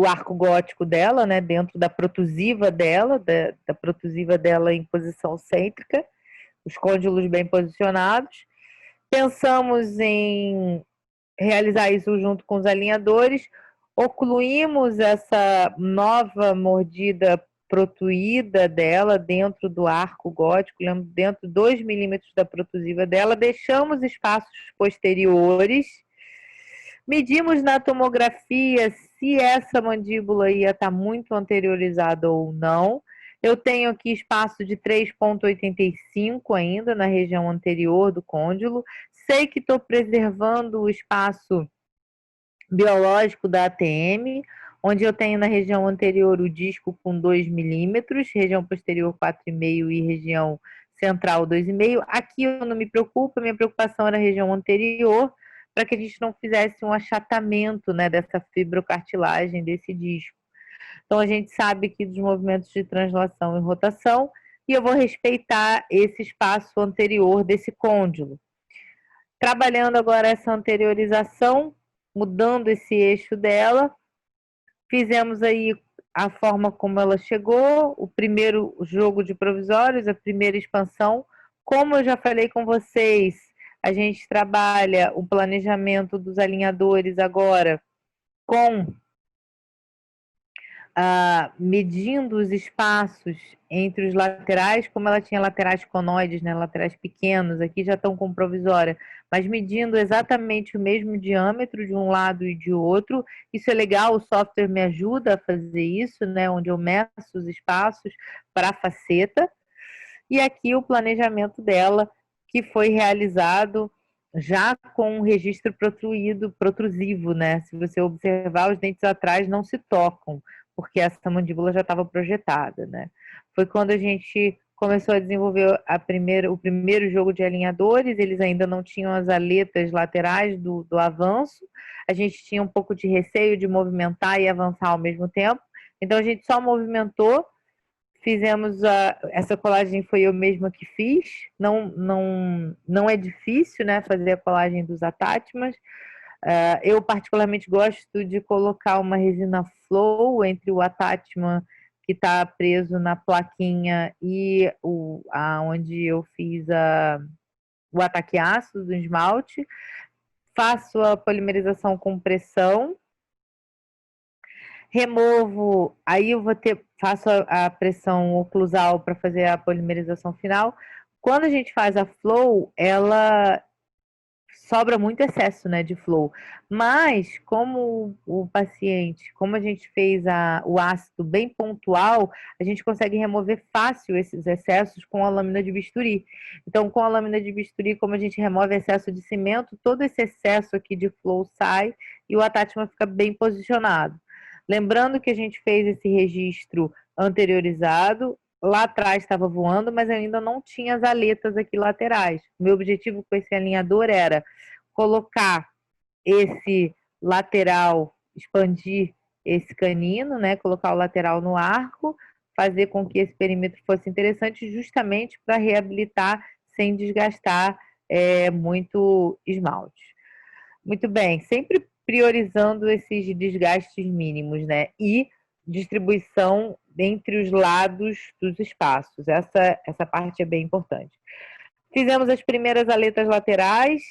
arco gótico dela, né? Dentro da protusiva dela, da protusiva dela em posição cêntrica, os côndilos bem posicionados. Pensamos em realizar isso junto com os alinhadores, ocluímos essa nova mordida protuída dela dentro do arco gótico, dentro de 2 milímetros da protusiva dela, deixamos espaços posteriores, medimos na tomografia se essa mandíbula ia estar muito anteriorizada ou não. Eu tenho aqui espaço de 3,85 ainda na região anterior do côndilo. Sei que estou preservando o espaço biológico da ATM, onde eu tenho na região anterior o disco com 2 milímetros, região posterior 4,5 e região central 2,5. Aqui eu não me preocupo, minha preocupação era a região anterior, para que a gente não fizesse um achatamento, né, dessa fibrocartilagem desse disco. Então, a gente sabe que dos movimentos de translação e rotação, e eu vou respeitar esse espaço anterior desse côndilo. Trabalhando agora essa anteriorização, mudando esse eixo dela, fizemos aí a forma como ela chegou, o primeiro jogo de provisórios, a primeira expansão. Como eu já falei com vocês, a gente trabalha o planejamento dos alinhadores agora com medindo os espaços entre os laterais, como ela tinha laterais conoides, né, laterais pequenos, aqui já estão com provisória, mas medindo exatamente o mesmo diâmetro de um lado e de outro. Isso é legal, o software me ajuda a fazer isso, né, onde eu meço os espaços para a faceta. E aqui o planejamento dela, que foi realizado já com um registro protrusivo, né? Se você observar, os dentes atrás não se tocam, porque essa mandíbula já estava projetada, né? Foi quando a gente começou a desenvolver o primeiro jogo de alinhadores, eles ainda não tinham as aletas laterais do avanço, a gente tinha um pouco de receio de movimentar e avançar ao mesmo tempo, então a gente só movimentou. Fizemos essa colagem, foi eu mesma que fiz. Não é difícil, né, fazer a colagem dos attachments. Eu particularmente gosto de colocar uma resina flow entre o attachment que está preso na plaquinha e onde eu fiz o ataque ácido do esmalte. Faço a polimerização com pressão. Removo, aí eu faço a pressão oclusal para fazer a polimerização final. Quando a gente faz a flow, ela sobra muito excesso, né, de flow. Mas, como como a gente fez o ácido bem pontual, a gente consegue remover fácil esses excessos com a lâmina de bisturi. Então, com a lâmina de bisturi, como a gente remove excesso de cimento, todo esse excesso aqui de flow sai e o attachment fica bem posicionado. Lembrando que a gente fez esse registro anteriorizado, lá atrás estava voando, mas ainda não tinha as aletas aqui laterais. Meu objetivo com esse alinhador era colocar esse lateral, expandir esse canino, né? Colocar o lateral no arco, fazer com que esse perímetro fosse interessante justamente para reabilitar sem desgastar muito esmalte. Muito bem, sempre priorizando esses desgastes mínimos, né? E distribuição entre os lados dos espaços. Essa parte é bem importante. Fizemos as primeiras aletas laterais,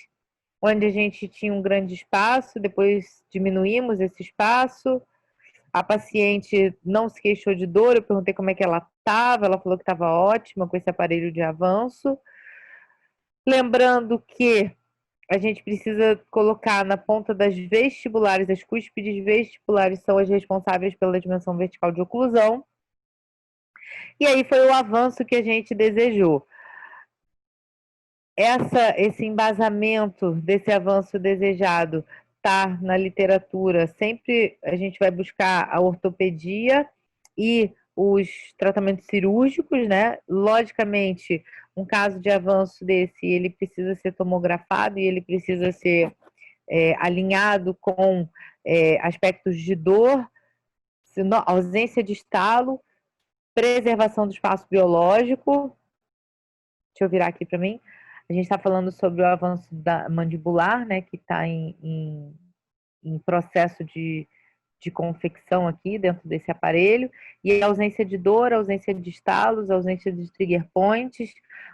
onde a gente tinha um grande espaço, depois diminuímos esse espaço. A paciente não se queixou de dor, eu perguntei como é que ela estava, ela falou que estava ótima com esse aparelho de avanço. Lembrando que a gente precisa colocar na ponta das vestibulares, as cúspides vestibulares são as responsáveis pela dimensão vertical de oclusão. E aí foi o avanço que a gente desejou. Esse embasamento desse avanço desejado está na literatura. Sempre a gente vai buscar a ortopedia e os tratamentos cirúrgicos, né? Logicamente, um caso de avanço desse, ele precisa ser tomografado e ele precisa ser alinhado com aspectos de dor, ausência de estalo, preservação do espaço biológico. Deixa eu virar aqui para mim. A gente está falando sobre o avanço da mandibular, né, que está em processo de confecção aqui dentro desse aparelho, e a ausência de dor, a ausência de estalos, a ausência de trigger points,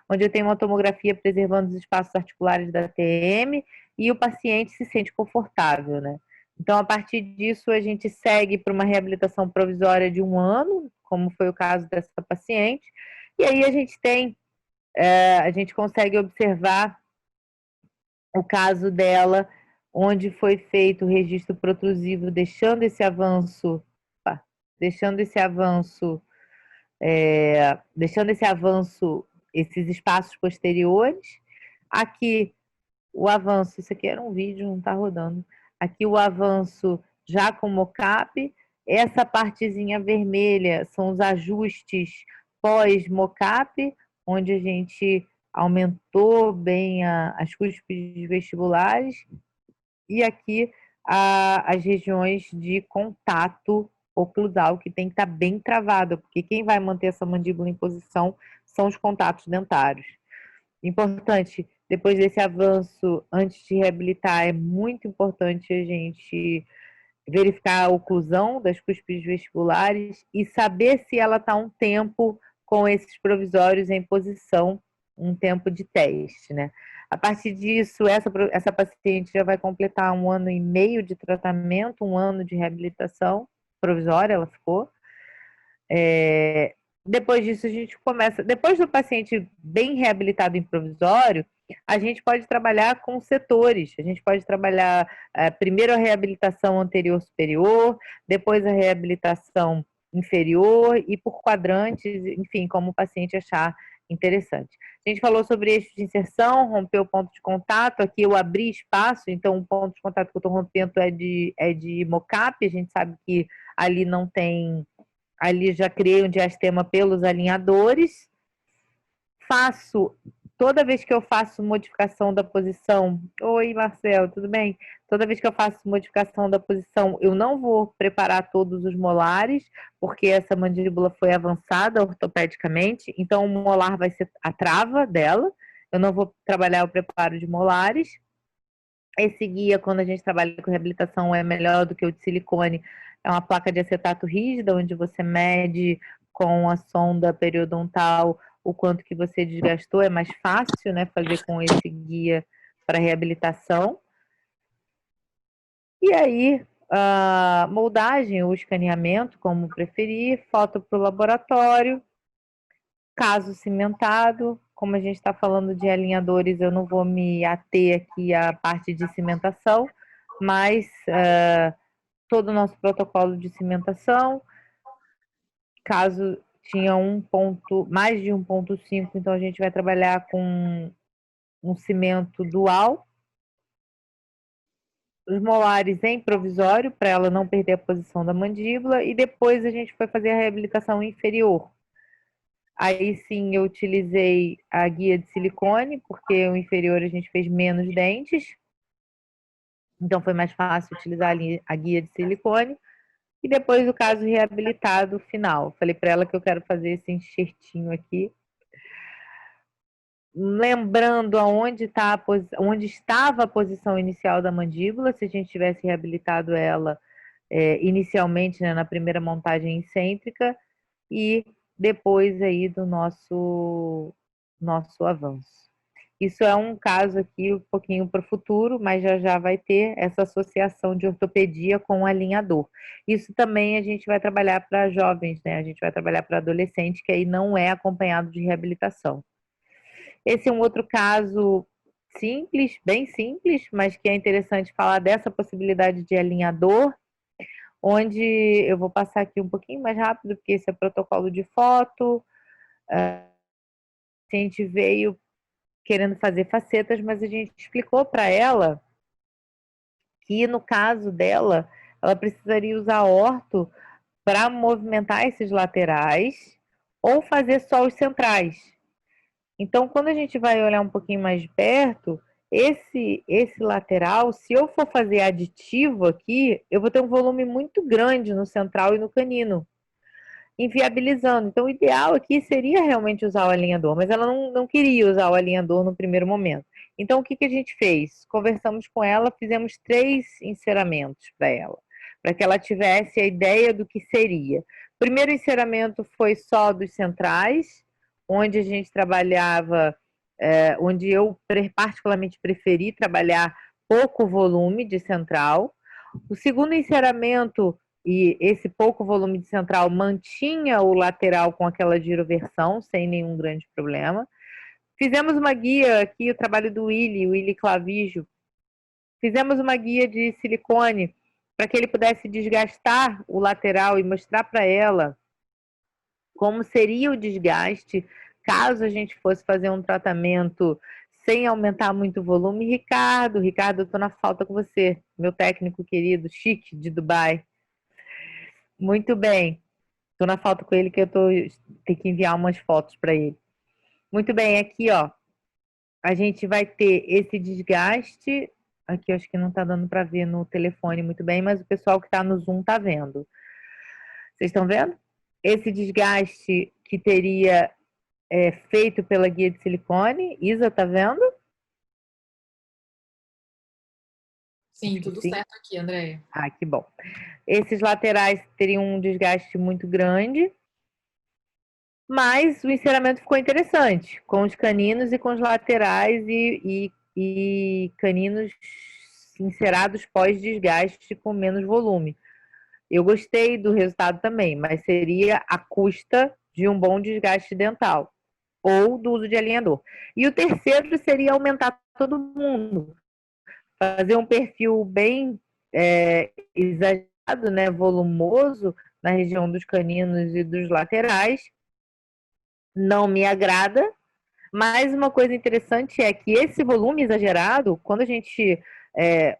onde eu tenho uma tomografia preservando os espaços articulares da TM e o paciente se sente confortável, né? Então, a partir disso, a gente segue para uma reabilitação provisória de 1 ano, como foi o caso dessa paciente, e aí a gente consegue observar o caso dela, onde foi feito o registro protrusivo, deixando esse avanço, esses espaços posteriores. Aqui o avanço, isso aqui era um vídeo, não está rodando. Aqui o avanço já com mocap. Essa partezinha vermelha são os ajustes pós-mocap, onde a gente aumentou bem as cúspides vestibulares. E aqui as regiões de contato oclusal, que tem que estar bem travada, porque quem vai manter essa mandíbula em posição são os contatos dentários. Importante, depois desse avanço, antes de reabilitar, é muito importante a gente verificar a oclusão das cúspides vestibulares e saber se ela está um tempo com esses provisórios em posição, um tempo de teste, né? A partir disso, essa paciente já vai completar 1 ano e meio de tratamento, 1 ano de reabilitação provisória, ela ficou. Depois disso, a gente começa. Depois do paciente bem reabilitado em provisório, a gente pode trabalhar com setores. A gente pode trabalhar primeiro a reabilitação anterior superior, depois a reabilitação inferior e por quadrantes, enfim, como o paciente achar interessante. A gente falou sobre eixo de inserção, romper o ponto de contato. Aqui eu abri espaço, então o ponto de contato que eu estou rompendo é de mocap. A gente sabe que ali não tem. Ali já criei um diastema pelos alinhadores. Toda vez que eu faço modificação da posição... Oi, Marcelo, tudo bem? Toda vez que eu faço modificação da posição, eu não vou preparar todos os molares, porque essa mandíbula foi avançada ortopedicamente, então o molar vai ser a trava dela. Eu não vou trabalhar o preparo de molares. Esse guia, quando a gente trabalha com reabilitação, é melhor do que o de silicone. É uma placa de acetato rígida, onde você mede com a sonda periodontal o quanto que você desgastou. É mais fácil, né, fazer com esse guia para reabilitação. E aí, a moldagem ou escaneamento, como preferir, foto para o laboratório, caso cimentado. Como a gente está falando de alinhadores, eu não vou me ater aqui à parte de cimentação, mas todo o nosso protocolo de cimentação, caso tinha mais de 1,5, então a gente vai trabalhar com um cimento dual, os molares em provisório, para ela não perder a posição da mandíbula, e depois a gente foi fazer a reabilitação inferior. Aí sim eu utilizei a guia de silicone, porque o inferior a gente fez menos dentes. Então, foi mais fácil utilizar a guia de silicone. E depois o caso reabilitado final. Falei para ela que eu quero fazer esse enxertinho aqui. Lembrando onde estava a posição inicial da mandíbula, se a gente tivesse reabilitado ela inicialmente, né, na primeira montagem excêntrica, e depois aí do nosso avanço. Isso é um caso aqui um pouquinho para o futuro, mas já vai ter essa associação de ortopedia com o alinhador. Isso também a gente vai trabalhar para jovens, né? A gente vai trabalhar para adolescente, que aí não é acompanhado de reabilitação. Esse é um outro caso simples, bem simples, mas que é interessante falar dessa possibilidade de alinhador, onde eu vou passar aqui um pouquinho mais rápido, porque esse é protocolo de foto. A gente veio querendo fazer facetas, mas a gente explicou para ela que no caso dela, ela precisaria usar orto para movimentar esses laterais ou fazer só os centrais. Então, quando a gente vai olhar um pouquinho mais de perto, esse lateral, se eu for fazer aditivo aqui, eu vou ter um volume muito grande no central e no canino, inviabilizando. Então, o ideal aqui seria realmente usar o alinhador, mas ela não queria usar o alinhador no primeiro momento. Então, o que a gente fez? Conversamos com ela, fizemos 3 enceramentos para ela, para que ela tivesse a ideia do que seria. O primeiro enceramento foi só dos centrais, onde a gente trabalhava, onde eu particularmente preferi trabalhar pouco volume de central. O segundo enceramento, e esse pouco volume de central, mantinha o lateral com aquela giroversão, sem nenhum grande problema. Fizemos uma guia aqui, o trabalho do Willy Clavijo. Fizemos uma guia de silicone para que ele pudesse desgastar o lateral e mostrar para ela como seria o desgaste caso a gente fosse fazer um tratamento sem aumentar muito o volume. Ricardo, eu tô na falta com você, meu técnico querido, chique, de Dubai. Muito bem. Tô na falta com ele que tenho que enviar umas fotos para ele. Muito bem, aqui, ó. A gente vai ter esse desgaste. Aqui eu acho que não tá dando para ver no telefone muito bem, mas o pessoal que tá no Zoom tá vendo. Vocês estão vendo? Esse desgaste que teria feito pela guia de silicone. Isa, tá vendo? Sim, tudo Sim. certo aqui, Andréia. Ah, que bom. Esses laterais teriam um desgaste muito grande, mas o enceramento ficou interessante, com os caninos e com os laterais e caninos encerados pós-desgaste com menos volume. Eu gostei do resultado também, mas seria à custa de um bom desgaste dental ou do uso de alinhador. E o terceiro seria aumentar todo mundo, fazer um perfil bem exagerado, né, volumoso na região dos caninos e dos laterais. Não me agrada, mas uma coisa interessante é que esse volume exagerado, quando a gente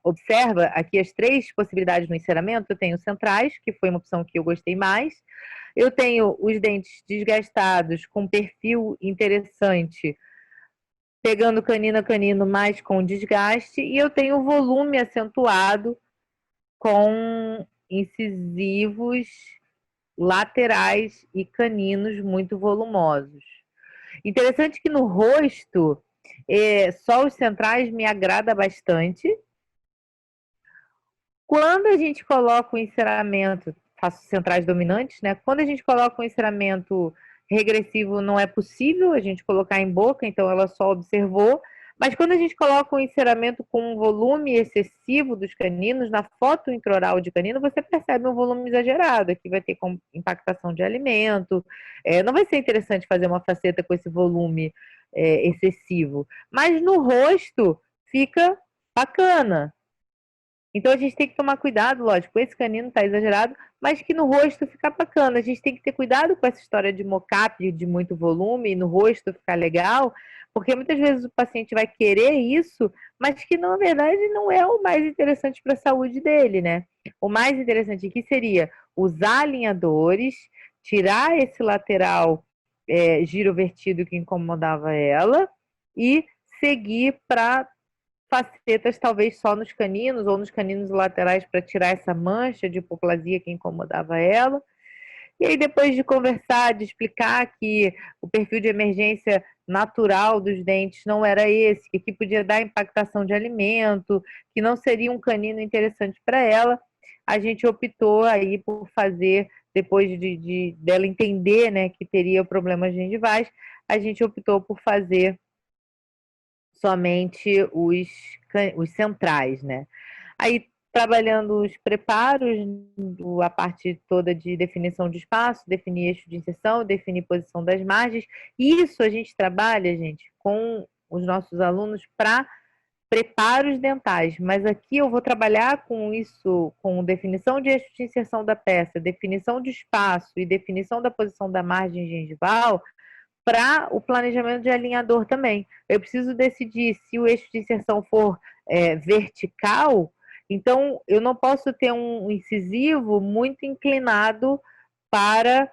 observa aqui as 3 possibilidades no enceramento, eu tenho centrais, que foi uma opção que eu gostei mais, eu tenho os dentes desgastados com perfil interessante, pegando canino a canino, mais com desgaste, e eu tenho o volume acentuado com incisivos laterais e caninos muito volumosos. Interessante que no rosto, só os centrais me agrada bastante. Quando a gente coloca o enceramento, faço centrais dominantes, né? Quando a gente coloca o enceramento regressivo, não é possível a gente colocar em boca, então ela só observou. Mas quando a gente coloca o enceramento com um volume excessivo dos caninos, na foto intraoral de canino, você percebe um volume exagerado, aqui vai ter impactação de alimento. Não vai ser interessante fazer uma faceta com esse volume excessivo. Mas no rosto fica bacana. Então a gente tem que tomar cuidado, lógico, esse canino tá exagerado, mas que no rosto fica bacana. A gente tem que ter cuidado com essa história de mocap, de muito volume, e no rosto ficar legal, porque muitas vezes o paciente vai querer isso, mas que na verdade não é o mais interessante para a saúde dele, né? O mais interessante aqui seria usar alinhadores, tirar esse lateral girovertido que incomodava ela e seguir para facetas talvez só nos caninos ou nos caninos laterais para tirar essa mancha de hipoplasia que incomodava ela. E aí, depois de conversar, de explicar que o perfil de emergência natural dos dentes não era esse, que aqui podia dar impactação de alimento, que não seria um canino interessante para ela, a gente optou aí por fazer, depois dela entender, né, que teria problemas gengivais, a gente optou por fazer somente os centrais, né? Aí, trabalhando os preparos, a parte toda de definição de espaço, definir eixo de inserção, definir posição das margens. Isso a gente trabalha, gente, com os nossos alunos para preparos dentais, mas aqui eu vou trabalhar com isso, com definição de eixo de inserção da peça, definição de espaço e definição da posição da margem gengival, para o planejamento de alinhador também. Eu preciso decidir se o eixo de inserção for vertical, então eu não posso ter um incisivo muito inclinado para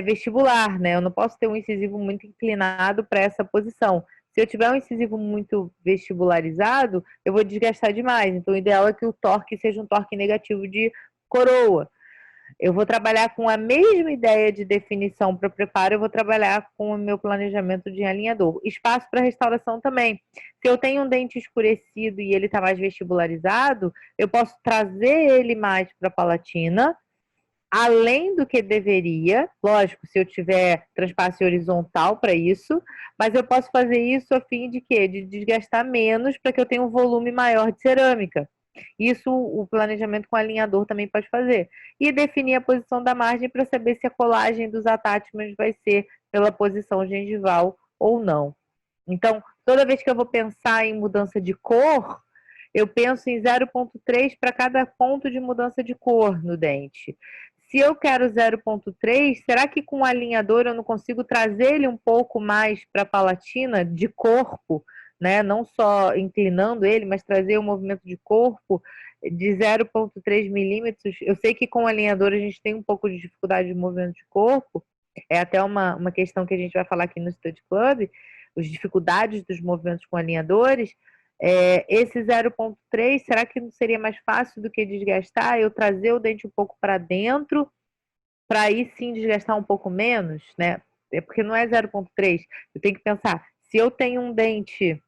vestibular, né? Eu não posso ter um incisivo muito inclinado para essa posição. Se eu tiver um incisivo muito vestibularizado, eu vou desgastar demais. Então, o ideal é que o torque seja um torque negativo de coroa. Eu vou trabalhar com a mesma ideia de definição para preparo, eu vou trabalhar com o meu planejamento de alinhador. Espaço para restauração também. Se eu tenho um dente escurecido e ele está mais vestibularizado, eu posso trazer ele mais para a palatina, além do que deveria. Lógico, se eu tiver transpasse horizontal para isso, mas eu posso fazer isso a fim de quê? De desgastar menos para que eu tenha um volume maior de cerâmica. Isso o planejamento com alinhador também pode fazer. E definir a posição da margem para saber se a colagem dos attachments vai ser pela posição gengival ou não. Então, toda vez que eu vou pensar em mudança de cor, eu penso em 0,3 para cada ponto de mudança de cor no dente. Se eu quero 0,3, será que com o alinhador eu não consigo trazer ele um pouco mais para a palatina de corpo, né? Não só inclinando ele, mas trazer o movimento de corpo de 0,3 milímetros? Eu sei que com o alinhador a gente tem um pouco de dificuldade de movimento de corpo, é até uma questão que a gente vai falar aqui no Study Club, as dificuldades dos movimentos com alinhadores. Esse 0,3, será que não seria mais fácil do que desgastar? Eu trazer o dente um pouco para dentro, para aí sim desgastar um pouco menos, né? É porque não é 0,3. Eu tenho que pensar, se eu tenho um dente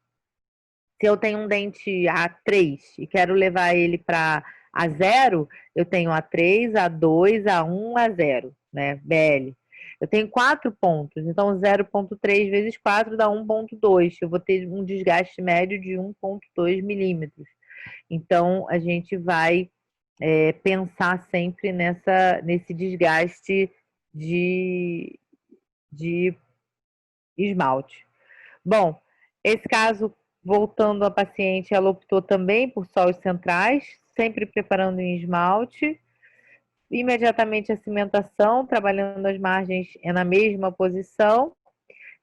A3 e quero levar ele para A0, eu tenho A3, A2, A1, A0, né? BL. Eu tenho 4 pontos, então 0,3 vezes 4 dá 1,2. Eu vou ter um desgaste médio de 1,2 milímetros. Então, a gente vai pensar sempre nesse desgaste de esmalte. Bom, esse caso, voltando à paciente, ela optou também por sóis centrais, sempre preparando em esmalte. Imediatamente a cimentação, trabalhando as margens na mesma posição.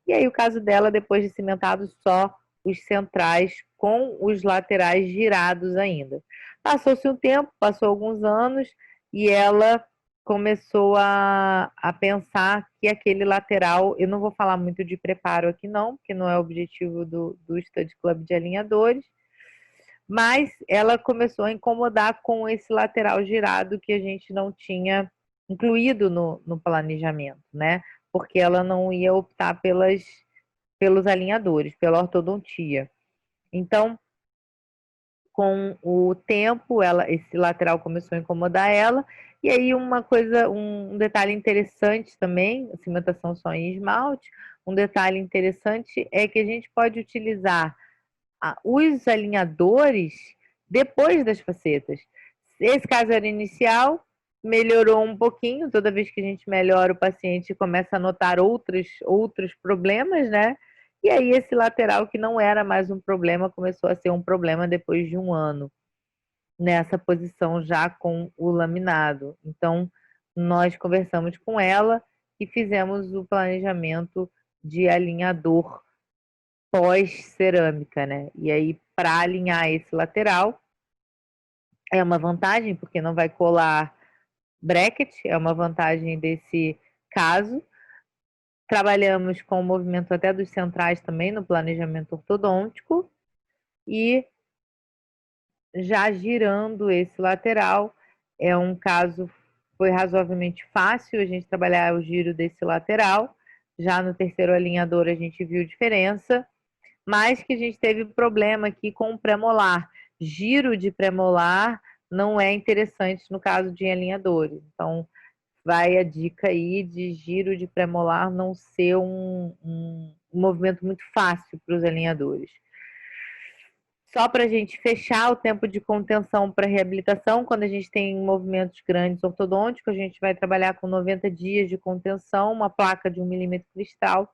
E aí o caso dela, depois de cimentado, só os centrais com os laterais girados ainda. Passou-se um tempo, passou alguns anos, e ela começou a pensar que aquele lateral, eu não vou falar muito de preparo aqui não, porque não é o objetivo do Study Club de alinhadores, mas ela começou a incomodar com esse lateral girado que a gente não tinha incluído no planejamento, né? Porque ela não ia optar pelos alinhadores, pela ortodontia. Então, com o tempo, esse lateral começou a incomodar ela, e aí um detalhe interessante também, a cimentação só em esmalte, um detalhe interessante é que a gente pode utilizar os alinhadores depois das facetas. Esse caso era inicial, melhorou um pouquinho, toda vez que a gente melhora, o paciente começa a notar outros problemas, né? E aí esse lateral que não era mais um problema, começou a ser um problema depois de um ano, nessa posição já com o laminado. Então, nós conversamos com ela e fizemos o planejamento de alinhador pós-cerâmica, né? E aí, para alinhar esse lateral, é uma vantagem, porque não vai colar bracket, é uma vantagem desse caso. Trabalhamos com o movimento até dos centrais também no planejamento ortodôntico e já girando esse lateral. É um caso, foi razoavelmente fácil a gente trabalhar o giro desse lateral. Já no terceiro alinhador a gente viu diferença, mas que a gente teve problema aqui com o pré-molar. Giro de pré-molar não é interessante no caso de alinhadores. Então, vai a dica aí de giro de pré-molar não ser um movimento muito fácil para os alinhadores. Só para a gente fechar o tempo de contenção para reabilitação, quando a gente tem movimentos grandes ortodônticos, a gente vai trabalhar com 90 dias de contenção, uma placa de 1 milímetro cristal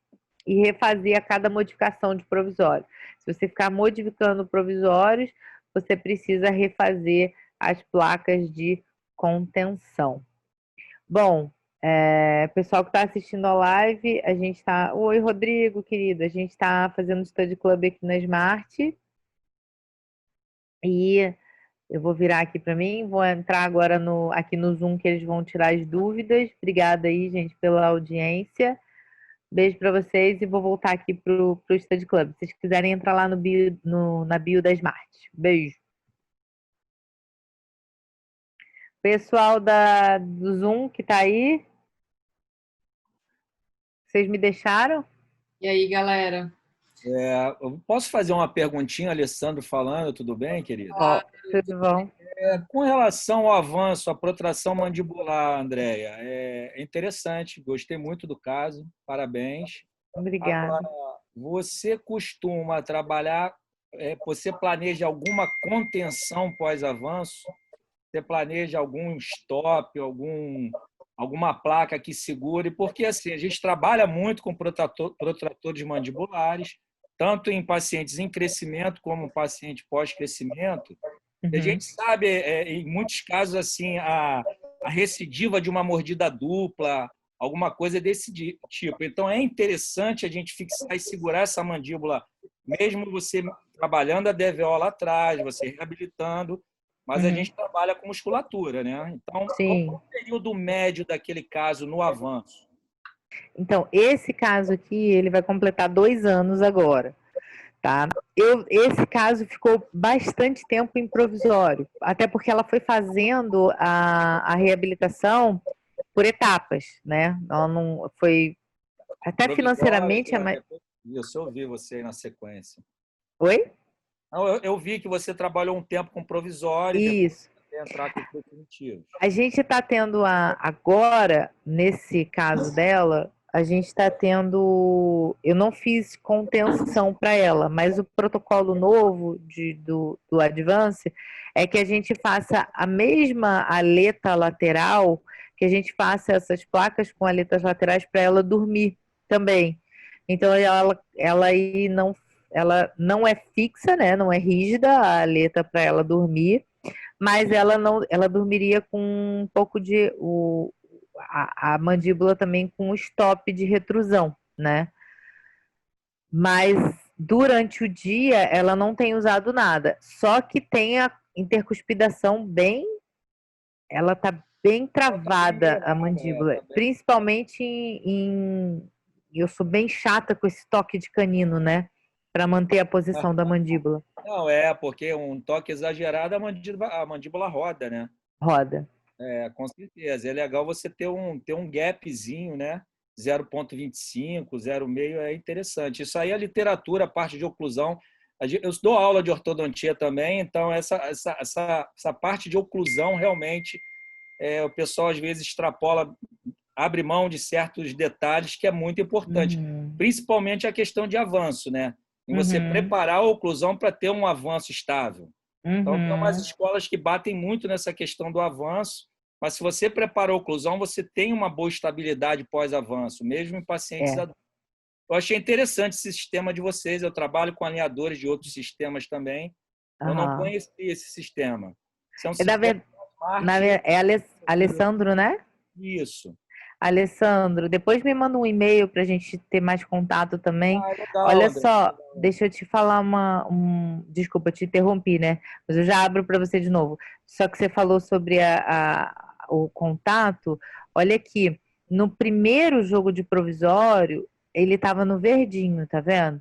e refazer a cada modificação de provisório. Se você ficar modificando provisórios, você precisa refazer as placas de contenção. Bom, pessoal que está assistindo a live, a gente está... Oi, Rodrigo, querido, a gente está fazendo Study Club aqui na Smart. E eu vou virar aqui para mim, vou entrar agora aqui no Zoom que eles vão tirar as dúvidas. Obrigada aí, gente, pela audiência. Beijo para vocês e vou voltar aqui pro Study Club. Se vocês quiserem entrar lá na bio da Smart. Beijo. Pessoal do Zoom que tá aí, vocês me deixaram? E aí, galera? Eu posso fazer uma perguntinha, Alessandro falando, tudo bem, querido? Tudo bom. Com relação ao avanço, à protração mandibular, Andréia, é interessante, gostei muito do caso, parabéns. Obrigada. Agora, você costuma trabalhar, você planeja alguma contenção pós-avanço? Você planeja algum stop, alguma placa que segure? Porque assim, a gente trabalha muito com protratores mandibulares, tanto em pacientes em crescimento como paciente pós-crescimento. A gente sabe, em muitos casos, assim, a recidiva de uma mordida dupla, alguma coisa desse tipo. Então, é interessante a gente fixar e segurar essa mandíbula, mesmo você trabalhando a DVO lá atrás, você reabilitando, mas a gente trabalha com musculatura, né? Então, Sim. qual é o período médio daquele caso no avanço? Então, esse caso aqui, ele vai completar 2 anos agora, tá? Esse caso ficou bastante tempo em provisório, até porque ela foi fazendo a reabilitação por etapas, né? Ela não foi, até financeiramente... Isso, eu vi você aí na sequência. Oi? Não, eu vi que você trabalhou um tempo com provisório Isso. e depois entrar com o definitivo. A gente está tendo agora, nesse caso dela, a gente está tendo... Eu não fiz contenção para ela, mas o protocolo novo do Advance é que a gente faça a mesma aleta lateral, que a gente faça essas placas com aletas laterais para ela dormir também. Então, ela não é fixa, né? Não é rígida a aleta para ela dormir, mas ela dormiria com um pouco de a mandíbula também com stop de retrusão, né? Mas durante o dia ela não tem usado nada, só que tem a intercuspidação ela tá bem travada, a mandíbula, principalmente eu sou bem chata com esse toque de canino, né? Para manter a posição da mandíbula. Não, porque um toque exagerado a mandíbula roda, né? Roda. Com certeza. É legal você ter um gapzinho, né? 0,25, 0,5 é interessante. Isso aí é literatura, a parte de oclusão. Eu dou aula de ortodontia também, então essa parte de oclusão realmente o pessoal às vezes extrapola, abre mão de certos detalhes que é muito importante, principalmente a questão de avanço, né? E você preparar a oclusão para ter um avanço estável. Então, tem umas escolas que batem muito nessa questão do avanço, mas se você prepara a oclusão, você tem uma boa estabilidade pós-avanço, mesmo em pacientes adultos. Eu achei interessante esse sistema de vocês, eu trabalho com alinhadores de outros sistemas também. Eu não conheci esse sistema. Esse é um sistema Alessandro, né? Isso. Alessandro, depois me manda um e-mail para a gente ter mais contato também. Legal, olha André. só, deixa eu te falar desculpa, te interrompi, né? Mas eu já abro para você de novo. Só que você falou sobre o contato. Olha aqui, no primeiro jogo de provisório, ele estava no verdinho, tá vendo?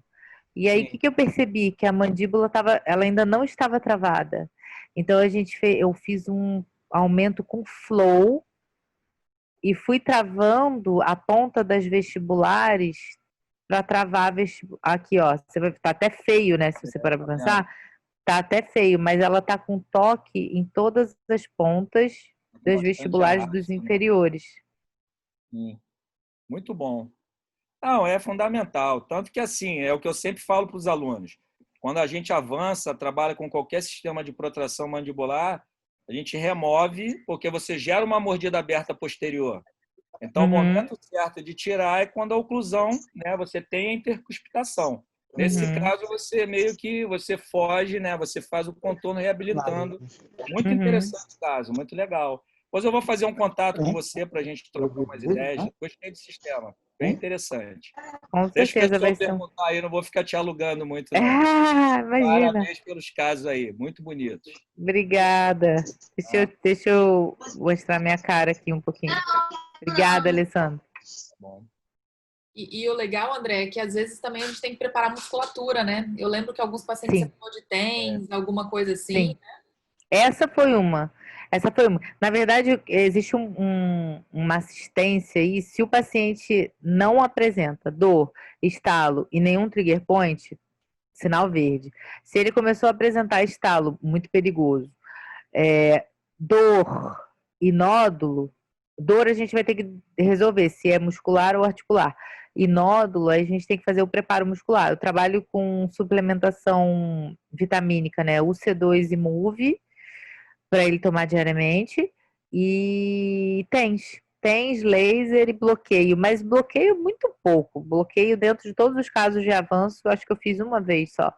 E aí, o que eu percebi? Que a mandíbula ela ainda não estava travada. Então eu fiz um aumento com flow e fui travando a ponta das vestibulares para travar aqui, ó. Você vai tá até feio, né? Se você parar para pensar, tá até feio, mas ela tá com toque em todas as pontas das Bastante vestibulares dos arrasto, né? inferiores. Sim. Muito bom. Não, é fundamental. Tanto que, assim, é o que eu sempre falo para os alunos. Quando a gente avança, trabalha com qualquer sistema de protração mandibular, a gente remove, porque você gera uma mordida aberta posterior. Então, o Uhum, momento certo de tirar é quando a oclusão, né, você tem a intercuspitação. Nesse uhum, caso, você meio que você foge, né, você faz o contorno reabilitando. Muito uhum. interessante esse caso, muito legal. Depois eu vou fazer um contato com você para a gente trocar umas ideias. Gostei do sistema, bem interessante. Com Deixa o certeza pessoal vai ser um. perguntar aí, não vou ficar te alugando muito, não. Ah, imagina. Parabéns pelos casos aí, muito bonitos. Obrigada. Tá? Deixa eu mostrar minha cara aqui um pouquinho. Obrigada, Alessandro. Bom. E o legal, André, é que às vezes também a gente tem que preparar a musculatura, né? Eu lembro que alguns pacientes você Sim, falou de TENS, alguma coisa assim. sim. Essa foi uma. Essa foi uma. Na verdade, existe uma assistência aí, se o paciente não apresenta dor, estalo e nenhum trigger point, sinal verde. Se ele começou a apresentar estalo, muito perigoso, dor e nódulo, dor a gente vai ter que resolver se é muscular ou articular. E nódulo, aí a gente tem que fazer o preparo muscular. Eu trabalho com suplementação vitamínica, né? UC2 e MUV, para ele tomar diariamente. E TENS, laser e bloqueio, mas bloqueio muito pouco. Bloqueio dentro de todos os casos de avanço, eu acho que eu fiz uma vez só.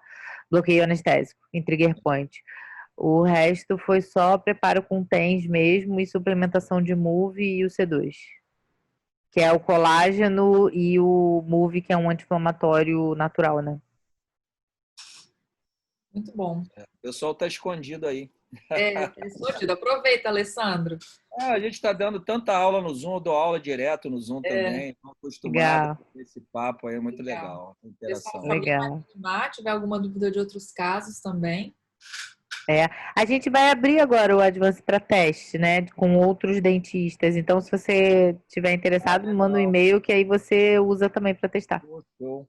Bloqueio anestésico em trigger point. O resto foi só preparo com TENS mesmo e suplementação de MUV e o C2, que é o colágeno, e o MUV, que é um anti-inflamatório natural, né? Muito bom. O pessoal está escondido aí. Tá escondido. Aproveita, Alessandro. A gente está dando tanta aula no Zoom, eu dou aula direto no Zoom também. Estou acostumado Legal, com esse papo aí, é muito Legal. legal, a Pessoal, interação. se alguém mais legal. animar, tiver alguma dúvida de outros casos também. A gente vai abrir agora o Advance para teste, né? Com outros dentistas. Então, se você tiver interessado, me manda um Legal. e-mail que aí você usa também para testar. Show.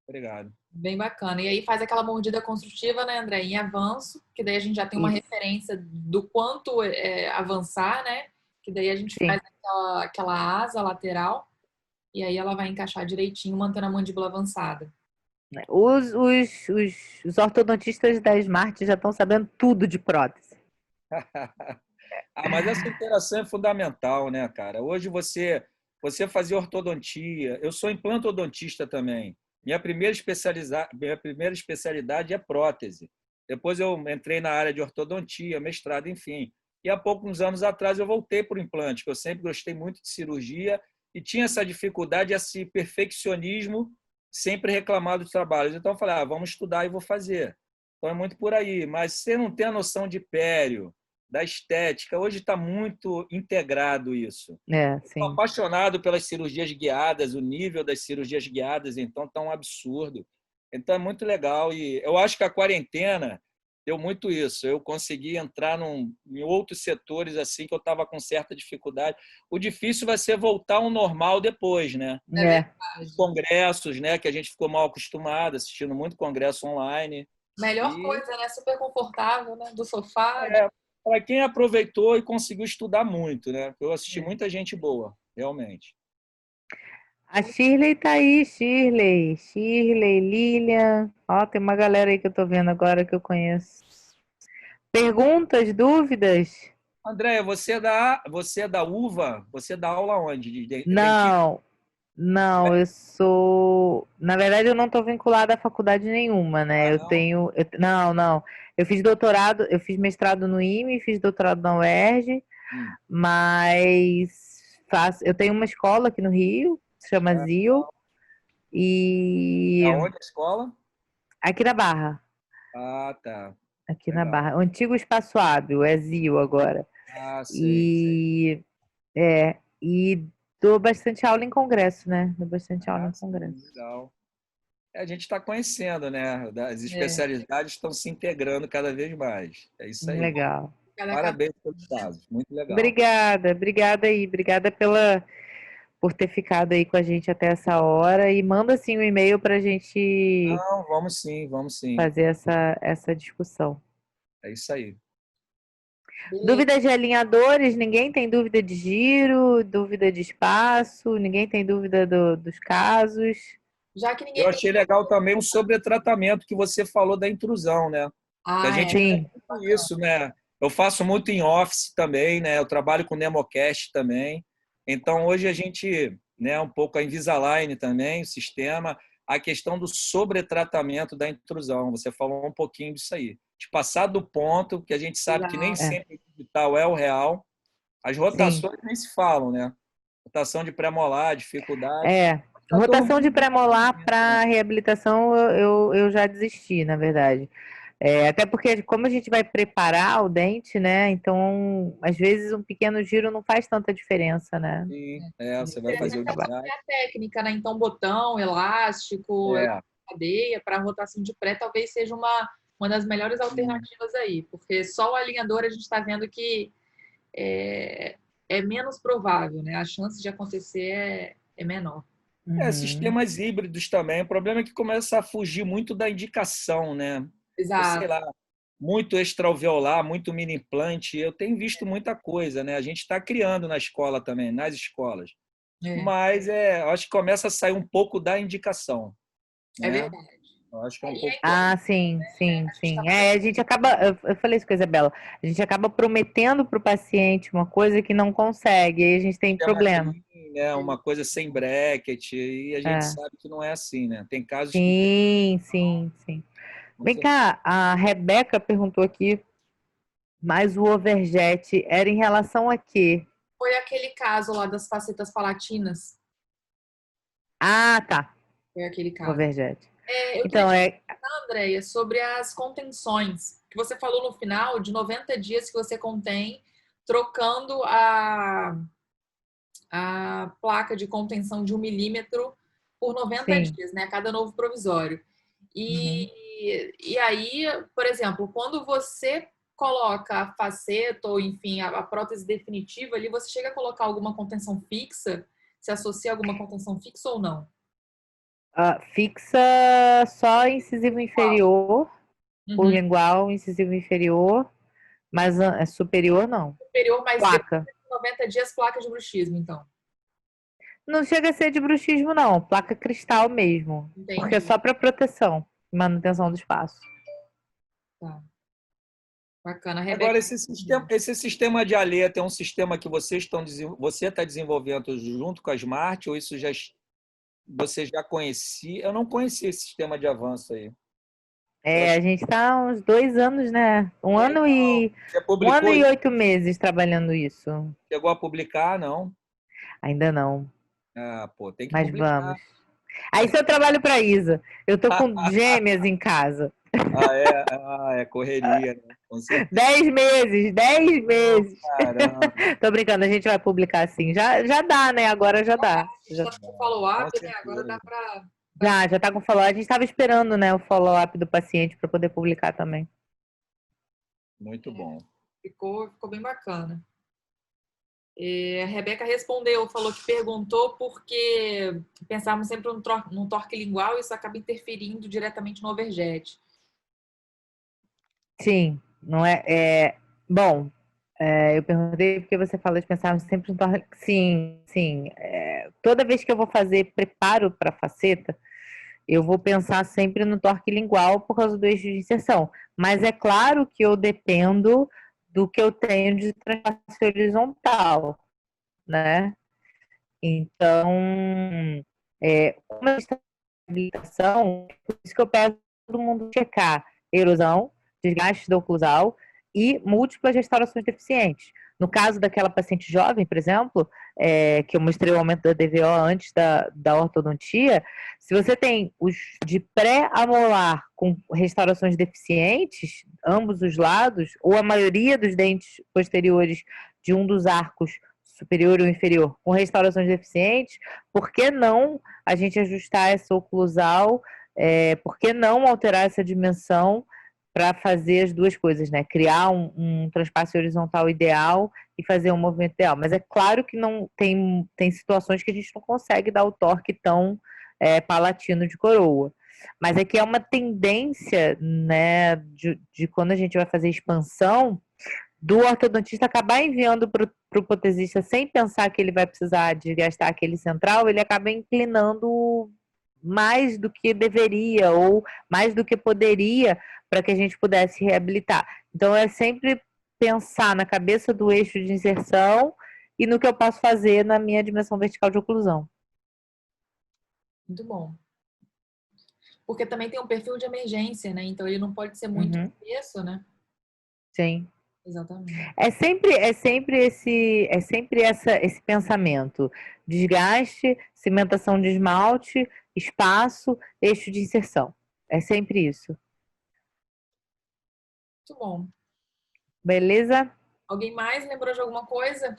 Obrigado. Bem bacana. E aí faz aquela mordida construtiva, né, André, em avanço, que daí a gente já tem uma Isso, referência do quanto avançar, né? Que daí a gente sim. faz aquela asa lateral e aí ela vai encaixar direitinho, mantendo a mandíbula avançada. Os ortodontistas da Smart já estão sabendo tudo de prótese. Mas essa interação é fundamental, né, cara? Hoje você fazia ortodontia, eu sou implantodontista também. Minha primeira especialidade é prótese. Depois eu entrei na área de ortodontia, mestrado, enfim. E há poucos anos atrás eu voltei para o implante, que eu sempre gostei muito de cirurgia e tinha essa dificuldade, esse perfeccionismo, sempre reclamado dos trabalhos. Então eu falei, vamos estudar e vou fazer. Então é muito por aí. Mas você não tem a noção de pério, da estética. Hoje está muito integrado isso. Estou Sim. apaixonado pelas cirurgias guiadas, o nível das cirurgias guiadas, então, está um absurdo. Então, é muito legal. E eu acho que a quarentena deu muito isso. Eu consegui entrar em outros setores assim que eu estava com certa dificuldade. O difícil vai ser voltar ao normal depois, né? É verdade. Congressos, né? Que a gente ficou mal acostumado, assistindo muito congresso online. Melhor E coisa, né? Super confortável, né? Do sofá. para quem aproveitou e conseguiu estudar muito, né? Eu assisti É. muita gente boa, realmente. A Shirley tá aí, Shirley, Lilian. Ó, tem uma galera aí que eu tô vendo agora que eu conheço. Perguntas, dúvidas? Andréia, você é da UVA? Você dá aula onde? De dentista? Não, não, eu sou. Na verdade, eu não estou vinculada a faculdade nenhuma, né? Ah, não? Não, não. Eu fiz doutorado, eu fiz mestrado no IME, fiz doutorado na UERJ, Hum. mas eu tenho uma escola aqui no Rio, se chama É. ZIL, e Aonde a escola? aqui na Barra, Ah, tá. aqui na Legal. Barra. O antigo Espaço Hábil, é ZIL agora. Ah, sei, sei. E e dou bastante aula em congresso, né? Dou bastante aula Ah, em sim, congresso. legal. A gente está conhecendo, né? As É, especialidades estão se integrando cada vez mais. É isso aí. Legal. cada Parabéns pelos casos. Muito legal. Obrigada, obrigada aí, obrigada por ter ficado aí com a gente até essa hora e manda assim um e-mail para a gente Não, vamos sim, vamos sim. fazer essa discussão. É isso aí. beleza. Dúvidas de alinhadores, ninguém tem dúvida de giro, dúvida de espaço, ninguém tem dúvida dos casos. Já que Eu ninguém tem. achei legal também o sobretratamento que você falou da intrusão, né? Que a Ah, gente vê Sim, muito isso, né? Eu faço muito em office também, né? Eu trabalho com Nemocast também. Então, hoje a gente, né, um pouco a Invisalign também, o sistema, a questão do sobretratamento da intrusão. Você falou um pouquinho disso aí. De passar do ponto, que a gente sabe que nem exato. é, sempre o digital é o real. As sim. rotações nem se falam, né? Rotação de pré-molar, dificuldade. É. Está todo Rotação de mundo pré-molar para reabilitação eu já desisti, na verdade. Até porque, como a gente vai preparar o dente, né? Então, às vezes, um pequeno giro não faz tanta diferença, né? sim, No você vai fazer no o Interessante trabalho. é design. a técnica, né? Então, botão, elástico, É, cadeia para rotação de pré talvez seja uma das melhores sim. alternativas aí, porque só o alinhador a gente está vendo que é, é menos provável, né? A chance de acontecer é menor. Uhum. Sistemas híbridos também. O problema é que começa a fugir muito da indicação, né? Eu sei Exato. lá, muito extraoveolar, muito mini implante. Eu tenho visto muita coisa, né? A gente está criando na escola também, nas escolas. É, Mas eu acho que começa a sair um pouco da indicação, é né? verdade. Eu acho que é um E pouco aí, por aí. Ah, sim, sim, a gente está sim. fazendo. A gente acaba, eu falei isso com a Isabela, a gente acaba prometendo para o paciente uma coisa que não consegue, aí a gente tem Sistema problema. clean, né? Uma coisa sem bracket, e a gente É. sabe que não é assim, né? Tem casos que tem. Sim, sim, sim. Com Vem certeza. cá, a Rebeca perguntou aqui, mas o overjet era em relação a quê? Foi aquele caso lá das facetas palatinas. Ah, tá, Foi aquele caso. overjet. Eu queria Então, te perguntar, Andréia, sobre as contenções, que você falou no final de 90 dias que você contém, trocando a placa de contenção de 1 milímetro por 90 sim. dias, né? A cada novo provisório. Uhum. E aí, por exemplo, quando você coloca a faceta, ou enfim, a prótese definitiva ali, você chega a colocar alguma contenção fixa? Se associa a alguma contenção fixa ou não? Ah, fixa só incisivo inferior, por Uhum. lingual, incisivo inferior, mas superior não. Superior, mas depois Placa. de 90 dias, placa de bruxismo, então. Não chega a ser de bruxismo, não. Placa cristal mesmo. Porque é Entendi. só para proteção, manutenção do espaço. Tá. Bacana. A Rebeca. Agora, esse sistema de aleta é um sistema que você está desenvolvendo junto com a Smart, ou isso você já conhecia? Eu não conhecia esse sistema de avanço aí. Eu A gente está há uns 2 anos, né? então, você Um ano publicou e isso? 8 meses trabalhando isso. Chegou a publicar? Não. Ainda não, Ah, pô, tem que mas vamos. publicar. Aí se eu trabalho para Isa, eu tô com gêmeas em casa. É correria, né? Com certeza. 10 meses, 10 meses. Caramba, Tô brincando, a gente vai publicar assim. Já dá, né? Agora já dá. Tá com com follow-up, né? Agora dá certeza. para. Já tá com follow-up. A gente estava esperando, né, o follow-up do paciente para poder publicar também. Muito bom. Ficou bem bacana. A Rebeca respondeu, falou que perguntou porque pensávamos sempre num torque lingual e isso acaba interferindo diretamente no overjet. Sim, não bom, eu perguntei porque você falou de pensar sempre em torno. Sim, sim. Toda vez que eu vou fazer preparo para faceta, eu vou pensar sempre no torque lingual por causa do eixo de inserção. Mas é claro que eu dependo do que eu tenho de transferência horizontal, né? Então, como a gente está em habilitação, por isso que eu peço todo mundo checar erosão, desgaste da oclusal e múltiplas restaurações deficientes. No caso daquela paciente jovem, por exemplo, que eu mostrei o aumento da DVO antes da ortodontia, se você tem os de pré-amolar com restaurações deficientes, ambos os lados, ou a maioria dos dentes posteriores de um dos arcos superior ou inferior, com restaurações deficientes, por que não a gente ajustar essa oclusal por que não alterar essa dimensão para fazer as duas coisas, né? Criar um transpasse horizontal ideal e fazer um movimento ideal. Mas é claro que não tem situações que a gente não consegue dar o torque tão palatino de coroa. Mas aqui é uma tendência, né, de quando a gente vai fazer expansão, do ortodontista acabar enviando para o protesista sem pensar que ele vai precisar desgastar aquele central, ele acaba inclinando mais do que deveria ou mais do que poderia para que a gente pudesse reabilitar. Então, é sempre pensar na cabeça do eixo de inserção e no que eu posso fazer na minha dimensão vertical de oclusão. Muito bom. Porque também tem um perfil de emergência, né? Então, ele não pode ser muito espesso, né? Sim. Exatamente. É sempre esse pensamento: desgaste, cimentação de esmalte, espaço, eixo de inserção. É sempre isso. Muito bom. Beleza? Alguém mais lembrou de alguma coisa?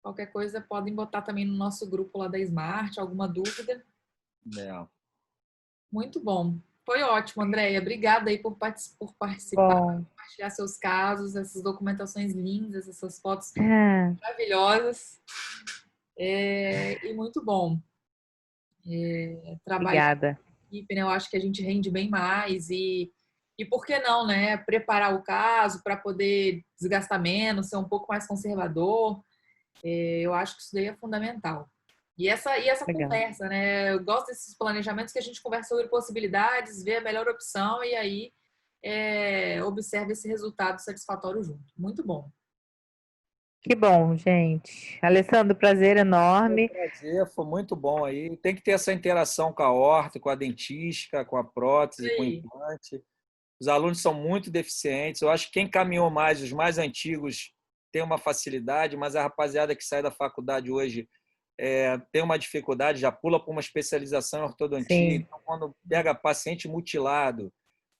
Qualquer coisa podem botar também no nosso grupo lá da Smart, alguma dúvida. Muito bom. Foi ótimo, Andréia. Obrigada aí por participar, compartilhar seus casos, essas documentações lindas, essas fotos maravilhosas. E muito bom. Trabalhar Obrigada. em equipe, né? Eu acho que a gente rende bem mais e por que não, né? Preparar o caso para poder desgastar menos, ser um pouco mais conservador. Eu acho que isso daí é fundamental. E essa conversa, né? Eu gosto desses planejamentos que a gente conversa sobre possibilidades, vê a melhor opção e aí observa esse resultado satisfatório junto. Muito bom. Que bom, gente. Alessandro, prazer enorme. Foi um prazer, foi muito bom aí. Tem que ter essa interação com a orto, com a dentística, com a prótese, com o implante. Os alunos são muito deficientes. Eu acho que quem caminhou mais, os mais antigos, tem uma facilidade, mas a rapaziada que sai da faculdade hoje tem uma dificuldade, já pula para uma especialização em ortodontia. Então, quando pega paciente mutilado,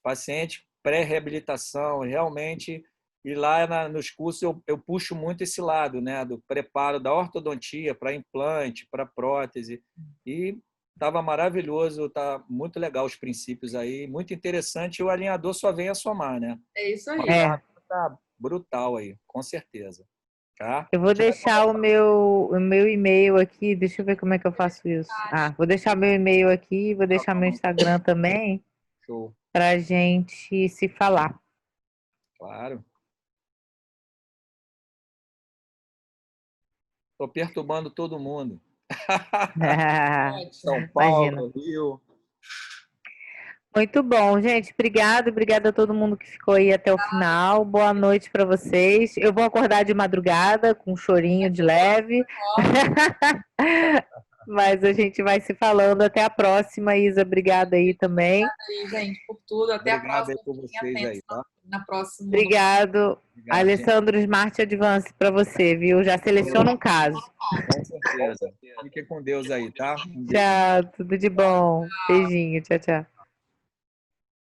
paciente pré-reabilitação, realmente, e lá nos cursos eu puxo muito esse lado, né, do preparo da ortodontia para implante, para prótese, e estava maravilhoso, tá muito legal os princípios aí, muito interessante, e o alinhador só vem a somar, né? É isso aí. Tá brutal aí, com certeza. Tá? Eu vou deixar o meu e-mail aqui, deixa eu ver como é que eu faço isso. Vou deixar meu e-mail aqui, vou deixar meu Instagram também, para a gente se falar. Claro. Estou perturbando todo mundo. São Paulo, Imagina. Rio. Muito bom, gente. Obrigada a todo mundo que ficou aí até o final. Boa noite para vocês. Eu vou acordar de madrugada com um chorinho de leve. Mas a gente vai se falando. Até a próxima, Isa. Obrigada aí também. Obrigada aí, gente, por tudo. Até a próxima. Obrigado por vocês aí, tá? Na próxima. Obrigado Alessandro, Smart Advance para você, viu? Já seleciona um caso. Com certeza. Fique com Deus aí, tá? Tchau, tudo de bom. Beijinho, tchau, tchau.